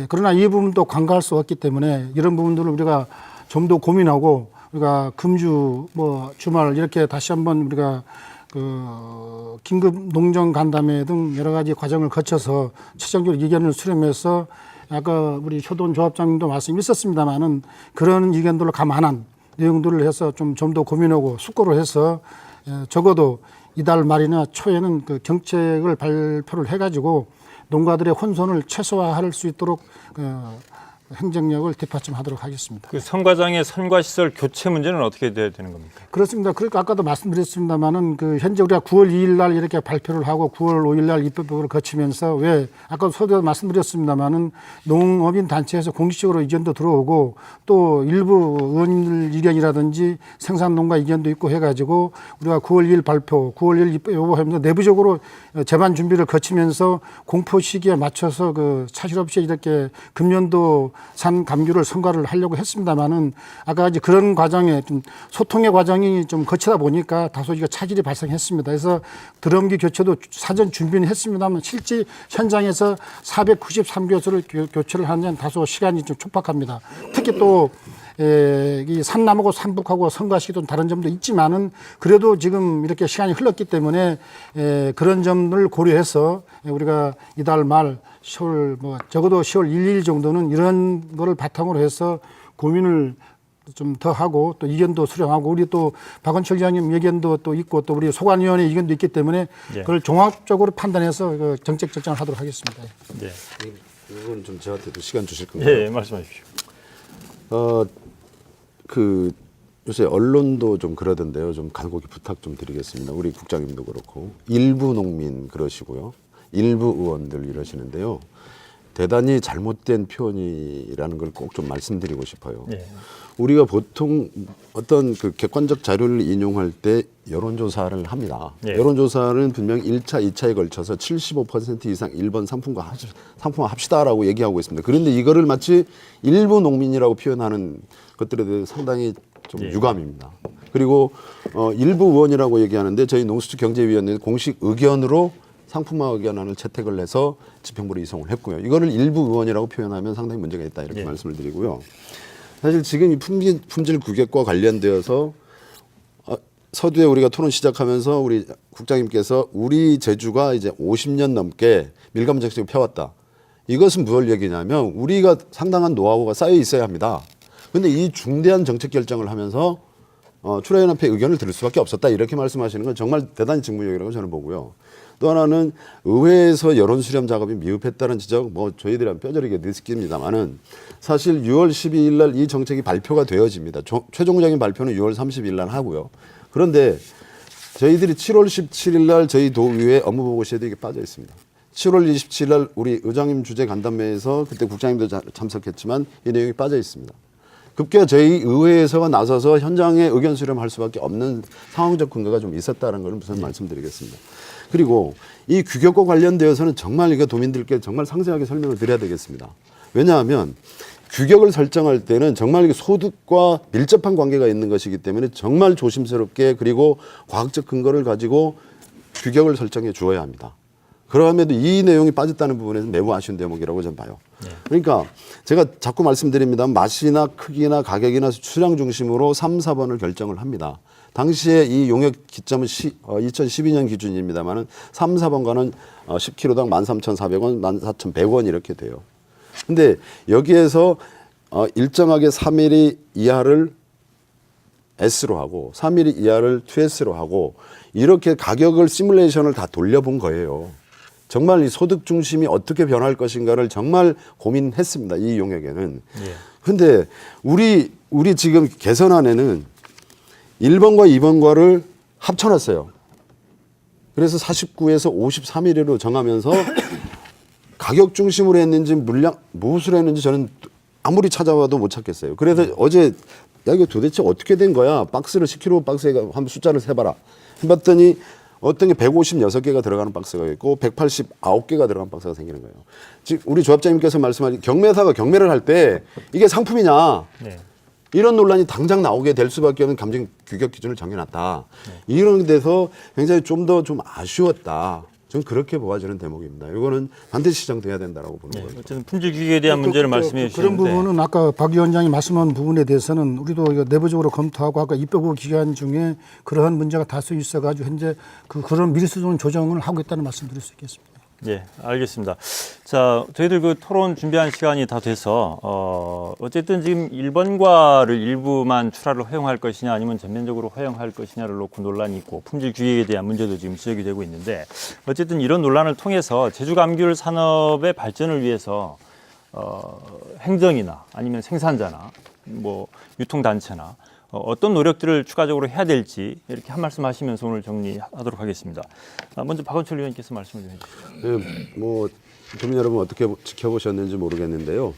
그러나 이 부분도 간과할 수 없기 때문에 이런 부분들을 우리가 좀 더 고민하고 우리가 금주 뭐 주말 이렇게 다시 한번 우리가 그 긴급 농정 간담회 등 여러 가지 과정을 거쳐서 최종적으로 의견을 수렴해서 아까 우리 효돈 조합장님도 말씀이 있었습니다만은 그런 의견들을 감안한 내용들을 해서 좀 더 고민하고 숙고를 해서 적어도 이달 말이나 초에는 그 정책을 발표를 해가지고 농가들의 혼선을 최소화할 수 있도록 행정력을 뒷받침하도록 하겠습니다. 그 선과장의 선과시설 교체 문제는 어떻게 돼야 되는 겁니까? 그렇습니다. 그러니까 아까도 말씀드렸습니다만은 그 현재 우리가 9월 2일 날 이렇게 발표를 하고 9월 5일 날 입법을 거치면서 왜 아까도 서두에 말씀드렸습니다만은 농업인 단체에서 공식적으로 의견도 들어오고 또 일부 의원님들 의견이라든지 생산농가 의견도 있고 해가지고 우리가 9월 2일 발표, 9월 1일 입법 요구하면서 내부적으로 재반 준비를 거치면서 공포 시기에 맞춰서 그 차질 없이 이렇게 금년도 산 감귤을 선과를 하려고 했습니다만은 아까 이제 그런 과정에 좀 소통의 과정이 좀 거치다 보니까 다소 이거 차질이 발생했습니다. 그래서 드럼기 교체도 사전 준비는 했습니다만 실제 현장에서 493교수를 교체를 하는 데는 다소 시간이 좀 촉박합니다. 특히 또 이 산남하고 산북하고 선과 시기도 다른 점도 있지만은 그래도 지금 이렇게 시간이 흘렀기 때문에 그런 점을 고려해서 우리가 이달 말 10월 뭐 적어도 10월 1일 정도는 이런 거를 바탕으로 해서 고민을 좀 더 하고 또 의견도 수렴하고 우리 또 박원철 의장님 의견도 또 있고 또 우리 소관위원회 의견도 있기 때문에 그걸 종합적으로 판단해서 그 정책 결정을 하도록 하겠습니다. 네. 이건 좀 저한테도 시간 주실 건가요? 예, 말씀하십시오. 그 요새 언론도 좀 그러던데요. 좀 간곡히 부탁 좀 드리겠습니다. 우리 국장님도 그렇고 일부 농민 그러시고요. 일부 의원들 이러시는데요. 대단히 잘못된 표현이라는 걸 꼭 좀 말씀드리고 싶어요. 예. 우리가 보통 어떤 그 객관적 자료를 인용할 때 여론조사를 합니다. 예. 여론조사는 분명 1차, 2차에 걸쳐서 75% 이상 1번 상품화 합시다라고 얘기하고 있습니다. 그런데 이거를 마치 일부 농민이라고 표현하는 것들에 대해서 상당히 좀 유감입니다. 그리고 일부 의원이라고 얘기하는데 저희 농수축경제위원회 공식 의견으로 상품화 의견안을 채택을 해서 집행부로 이송을 했고요. 이거를 일부 의원이라고 표현하면 상당히 문제가 있다 이렇게 말씀을 드리고요. 사실 지금 이 품질 규격과 관련되어서 서두에 우리가 토론 시작하면서 우리 국장님께서 우리 제주가 이제 50년 넘게 밀감 정책을 펴왔다. 이것은 무엇 얘기냐면 우리가 상당한 노하우가 쌓여 있어야 합니다. 그런데 이 중대한 정책 결정을 하면서 출하연합회 의견을 들을 수밖에 없었다 이렇게 말씀하시는 건 정말 대단히 직무유기라고 저는 보고요. 또 하나는 의회에서 여론 수렴 작업이 미흡했다는 지적, 뭐 저희들은 뼈저리게 느낍니다만은 사실 6월 12일 날 이 정책이 발표가 되어집니다. 최종적인 발표는 6월 30일 날 하고요. 그런데 저희들이 7월 17일 날 저희 도의회 업무보고시에도 이게 빠져 있습니다. 7월 27일 날 우리 의장님 주재 간담회에서 그때 국장님도 참석했지만 이 내용이 빠져 있습니다. 급기야 저희 의회에서가 나서서 현장에 의견 수렴할 수밖에 없는 상황적 근거가 좀 있었다는 걸 우선 말씀드리겠습니다. 그리고 이 규격과 관련되어서는 정말 이거 도민들께 정말 상세하게 설명을 드려야 되겠습니다. 왜냐하면 규격을 설정할 때는 정말 이게 소득과 밀접한 관계가 있는 것이기 때문에 정말 조심스럽게 그리고 과학적 근거를 가지고 규격을 설정해 주어야 합니다. 그럼에도 이 내용이 빠졌다는 부분에서 매우 아쉬운 대목이라고 저는 봐요. 그러니까 제가 자꾸 말씀드립니다. 맛이나 크기나 가격이나 수량 중심으로 3, 4번을 결정을 합니다. 당시에 이 용역 기점은 2012년 기준입니다만은 3, 4번가는 10kg당 13,400원, 14,100원 이렇게 돼요. 근데 여기에서 일정하게 3mm 이하를 S로 하고 3mm 이하를 2S로 하고 이렇게 가격을 시뮬레이션을 다 돌려본 거예요. 정말 이 소득 중심이 어떻게 변할 것인가를 정말 고민했습니다. 이 용역에는. 근데 우리 지금 개선안에는 1번과 2번과를 합쳐놨어요. 그래서 49에서 53일로 정하면서 가격 중심으로 했는지 물량 무엇으로 했는지 저는 아무리 찾아봐도 못 찾겠어요. 그래서 어제 야 이거 도대체 어떻게 된 거야? 박스를 10kg 박스에 한번 숫자를 세봐라. 해봤더니 어떤 게 156개가 들어가는 박스가 있고 189개가 들어가는 박스가 생기는 거예요. 즉 우리 조합장님께서 말씀하신 경매사가 경매를 할 때 이게 상품이냐 네. 이런 논란이 당장 나오게 될 수밖에 없는 감정 규격 기준을 정해놨다. 이런 데서 굉장히 좀 더 좀 아쉬웠다. 저는 그렇게 보아지는 대목입니다. 이거는 반드시 시정돼야 된다라고 보는 네. 거예요. 어쨌든 품질 규격에 대한 문제를 말씀해 그런 주셨는데 부분은 아까 박 위원장이 말씀한 부분에 대해서는 우리도 이거 내부적으로 검토하고 아까 입법부 기간 중에 그러한 문제가 다수 있어가지고 현재 그런 밀수준 조정을 하고 있다는 말씀드릴 수 있겠습니다. 예, 알겠습니다. 자, 저희들 그 토론 준비한 시간이 다 돼서 어쨌든 지금 1번과를 일부만 출하를 허용할 것이냐 아니면 전면적으로 허용할 것이냐를 놓고 논란이 있고 품질 규격에 대한 문제도 지금 지적이 되고 있는데 어쨌든 이런 논란을 통해서 제주 감귤 산업의 발전을 위해서 행정이나 아니면 생산자나 뭐 유통단체나 어떤 노력들을 추가적으로 해야 될지 이렇게 한 말씀 하시면서 오늘 정리하도록 하겠습니다. 먼저 박원철 의원님께서 말씀을 좀 해주시죠. 네, 뭐 도민 여러분 어떻게 지켜보셨는지 모르겠는데요.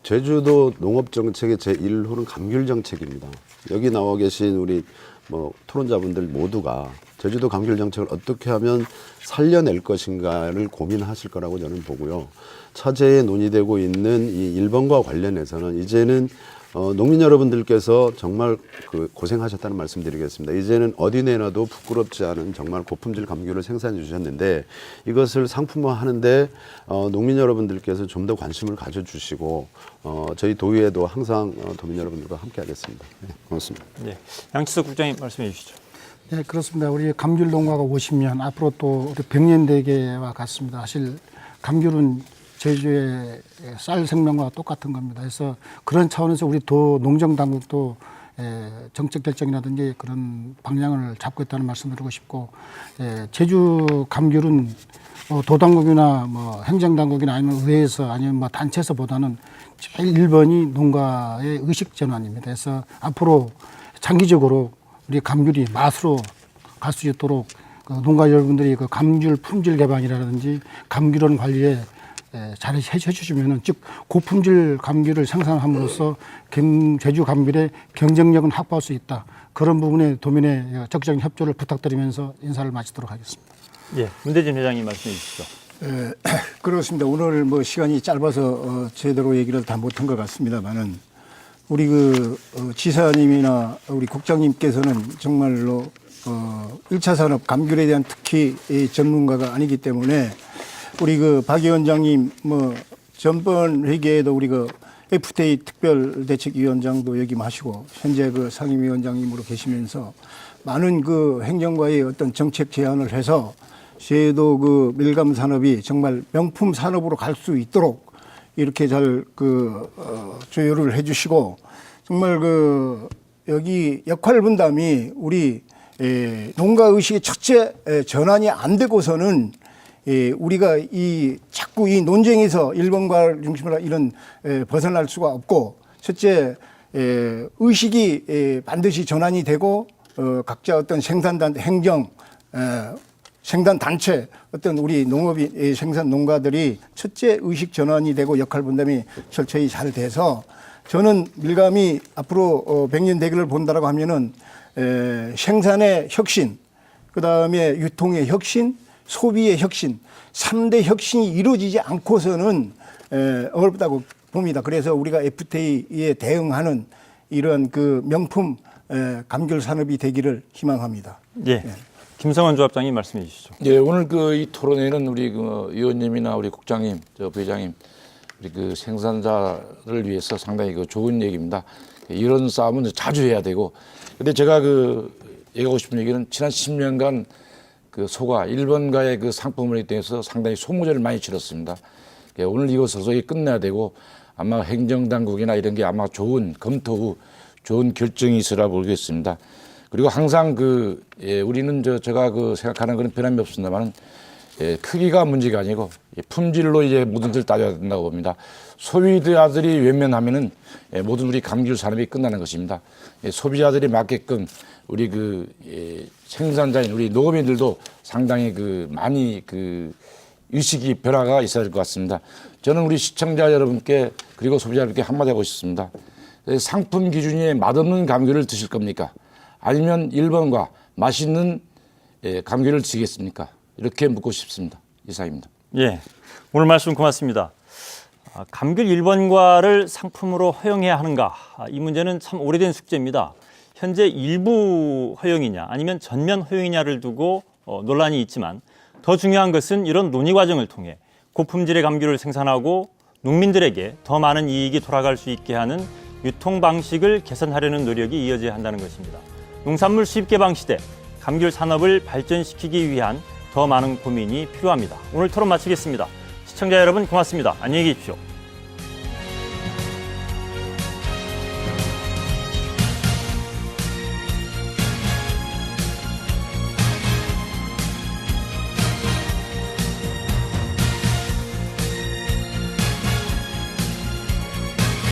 제주도 농업정책의 제1호는 감귤정책입니다. 여기 나와 계신 우리 뭐 토론자분들 모두가 제주도 감귤정책을 어떻게 하면 살려낼 것인가를 고민하실 거라고 저는 보고요. 차제에 논의되고 있는 이 1번과 관련해서는 이제는 농민 여러분들께서 정말 고생하셨다는 말씀드리겠습니다. 이제는 어디 내놔도 부끄럽지 않은 정말 고품질 감귤을 생산해 주셨는데 이것을 상품화하는데 농민 여러분들께서 좀 더 관심을 가져주시고 저희 도의회도 항상 도민 여러분들과 함께하겠습니다. 네, 고맙습니다. 네, 양치석 국장님 말씀해 주시죠. 네, 그렇습니다. 우리 감귤 농가가 50년 앞으로 또 우리 100년 되기와 같습니다. 사실 감귤은 제주의 쌀 생명과 똑같은 겁니다. 그래서 그런 차원에서 우리 농정 당국도 정책 결정이라든지 그런 방향을 잡고 있다는 말씀드리고 싶고, 제주 감귤은 도당국이나 뭐 행정당국이나 아니면 의회에서 아니면 뭐 단체에서보다는 제일 1번이 농가의 의식 전환입니다. 그래서 앞으로 장기적으로 우리 감귤이 맛으로 갈 수 있도록 농가 여러분들이 그 감귤 품질 개방이라든지 감귤원 관리에 잘 해주시면은 즉 고품질 감귤을 생산함으로써 제주 감귤의 경쟁력은 확보할 수 있다. 그런 부분에 도민의 적극적인 협조를 부탁드리면서 인사를 마치도록 하겠습니다. 예, 문대진 회장님 말씀해 주시죠. 그렇습니다. 오늘 뭐 시간이 짧아서 제대로 얘기를 다 못한 것 같습니다만은 우리 지사님이나 우리 국장님께서는 정말로 1차 산업 감귤에 대한 특히 전문가가 아니기 때문에 우리 박 위원장님 뭐 전번 회기에도 우리 FTA 특별대책위원장도 역임하시고 현재 상임위원장님으로 계시면서 많은 행정과의 어떤 정책 제안을 해서 제도 밀감 산업이 정말 명품 산업으로 갈 수 있도록 이렇게 잘 조율을 해주시고 정말 여기 역할 분담이 우리 농가 의식의 첫째 전환이 안 되고서는 우리가 자꾸 이 논쟁에서 일본과 중심으로 이런 벗어날 수가 없고 첫째 의식이 반드시 전환이 되고 각자 어떤 행정 생산단체 어떤 우리 농업이 생산 농가들이 첫째 의식 전환이 되고 역할 분담이 철저히 잘 돼서 저는 밀감이 앞으로 100년 대계를 본다라고 하면은 생산의 혁신, 그다음에 유통의 혁신, 소비의 혁신, 3대 혁신이 이루어지지 않고서는 어렵다고 봅니다. 그래서 우리가 FTA에 대응하는 이런 명품 감귤 산업이 되기를 희망합니다. 예. 김성원 조합장님 말씀해 주시죠. 예, 오늘 이 토론회는 우리 의원님이나 우리 국장님, 부회장님, 우리 생산자를 위해서 상당히 좋은 얘기입니다. 이런 싸움은 자주 해야 되고, 근데 제가 얘기하고 싶은 얘기는 지난 10년간 소가 일본과의 상품에 대해서 상당히 소모전을 많이 치렀습니다. 오늘 이거 서서히 끝내야 되고 아마 행정당국이나 이런 게 아마 좋은 검토 후 좋은 결정이 있으라 모르겠습니다. 그리고 항상 우리는 제가 생각하는 그런 변함이 없습니다만 크기가 문제가 아니고 품질로 이제 모든 것을 따져야 된다고 봅니다. 소비자들이 외면하면은 모든 우리 감귤 산업이 끝나는 것입니다. 소비자들이 맞게끔 우리 생산자인 우리 농업인들도 상당히 많이 의식이 변화가 있어야 될 것 같습니다. 저는 우리 시청자 여러분께 그리고 소비자 여러분께 한마디 하고 싶습니다. 상품 기준에 맛없는 감귤을 드실 겁니까? 아니면 1번과 맛있는 감귤을 드시겠습니까? 이렇게 묻고 싶습니다. 이상입니다. 예, 오늘 말씀 고맙습니다. 감귤 1번과를 상품으로 허용해야 하는가? 이 문제는 참 오래된 숙제입니다. 현재 일부 허용이냐 아니면 전면 허용이냐를 두고 논란이 있지만 더 중요한 것은 이런 논의 과정을 통해 고품질의 감귤을 생산하고 농민들에게 더 많은 이익이 돌아갈 수 있게 하는 유통 방식을 개선하려는 노력이 이어져야 한다는 것입니다. 농산물 수입 개방 시대, 감귤 산업을 발전시키기 위한 더 많은 고민이 필요합니다. 오늘 토론 마치겠습니다. 시청자 여러분 고맙습니다. 안녕히 계십시오.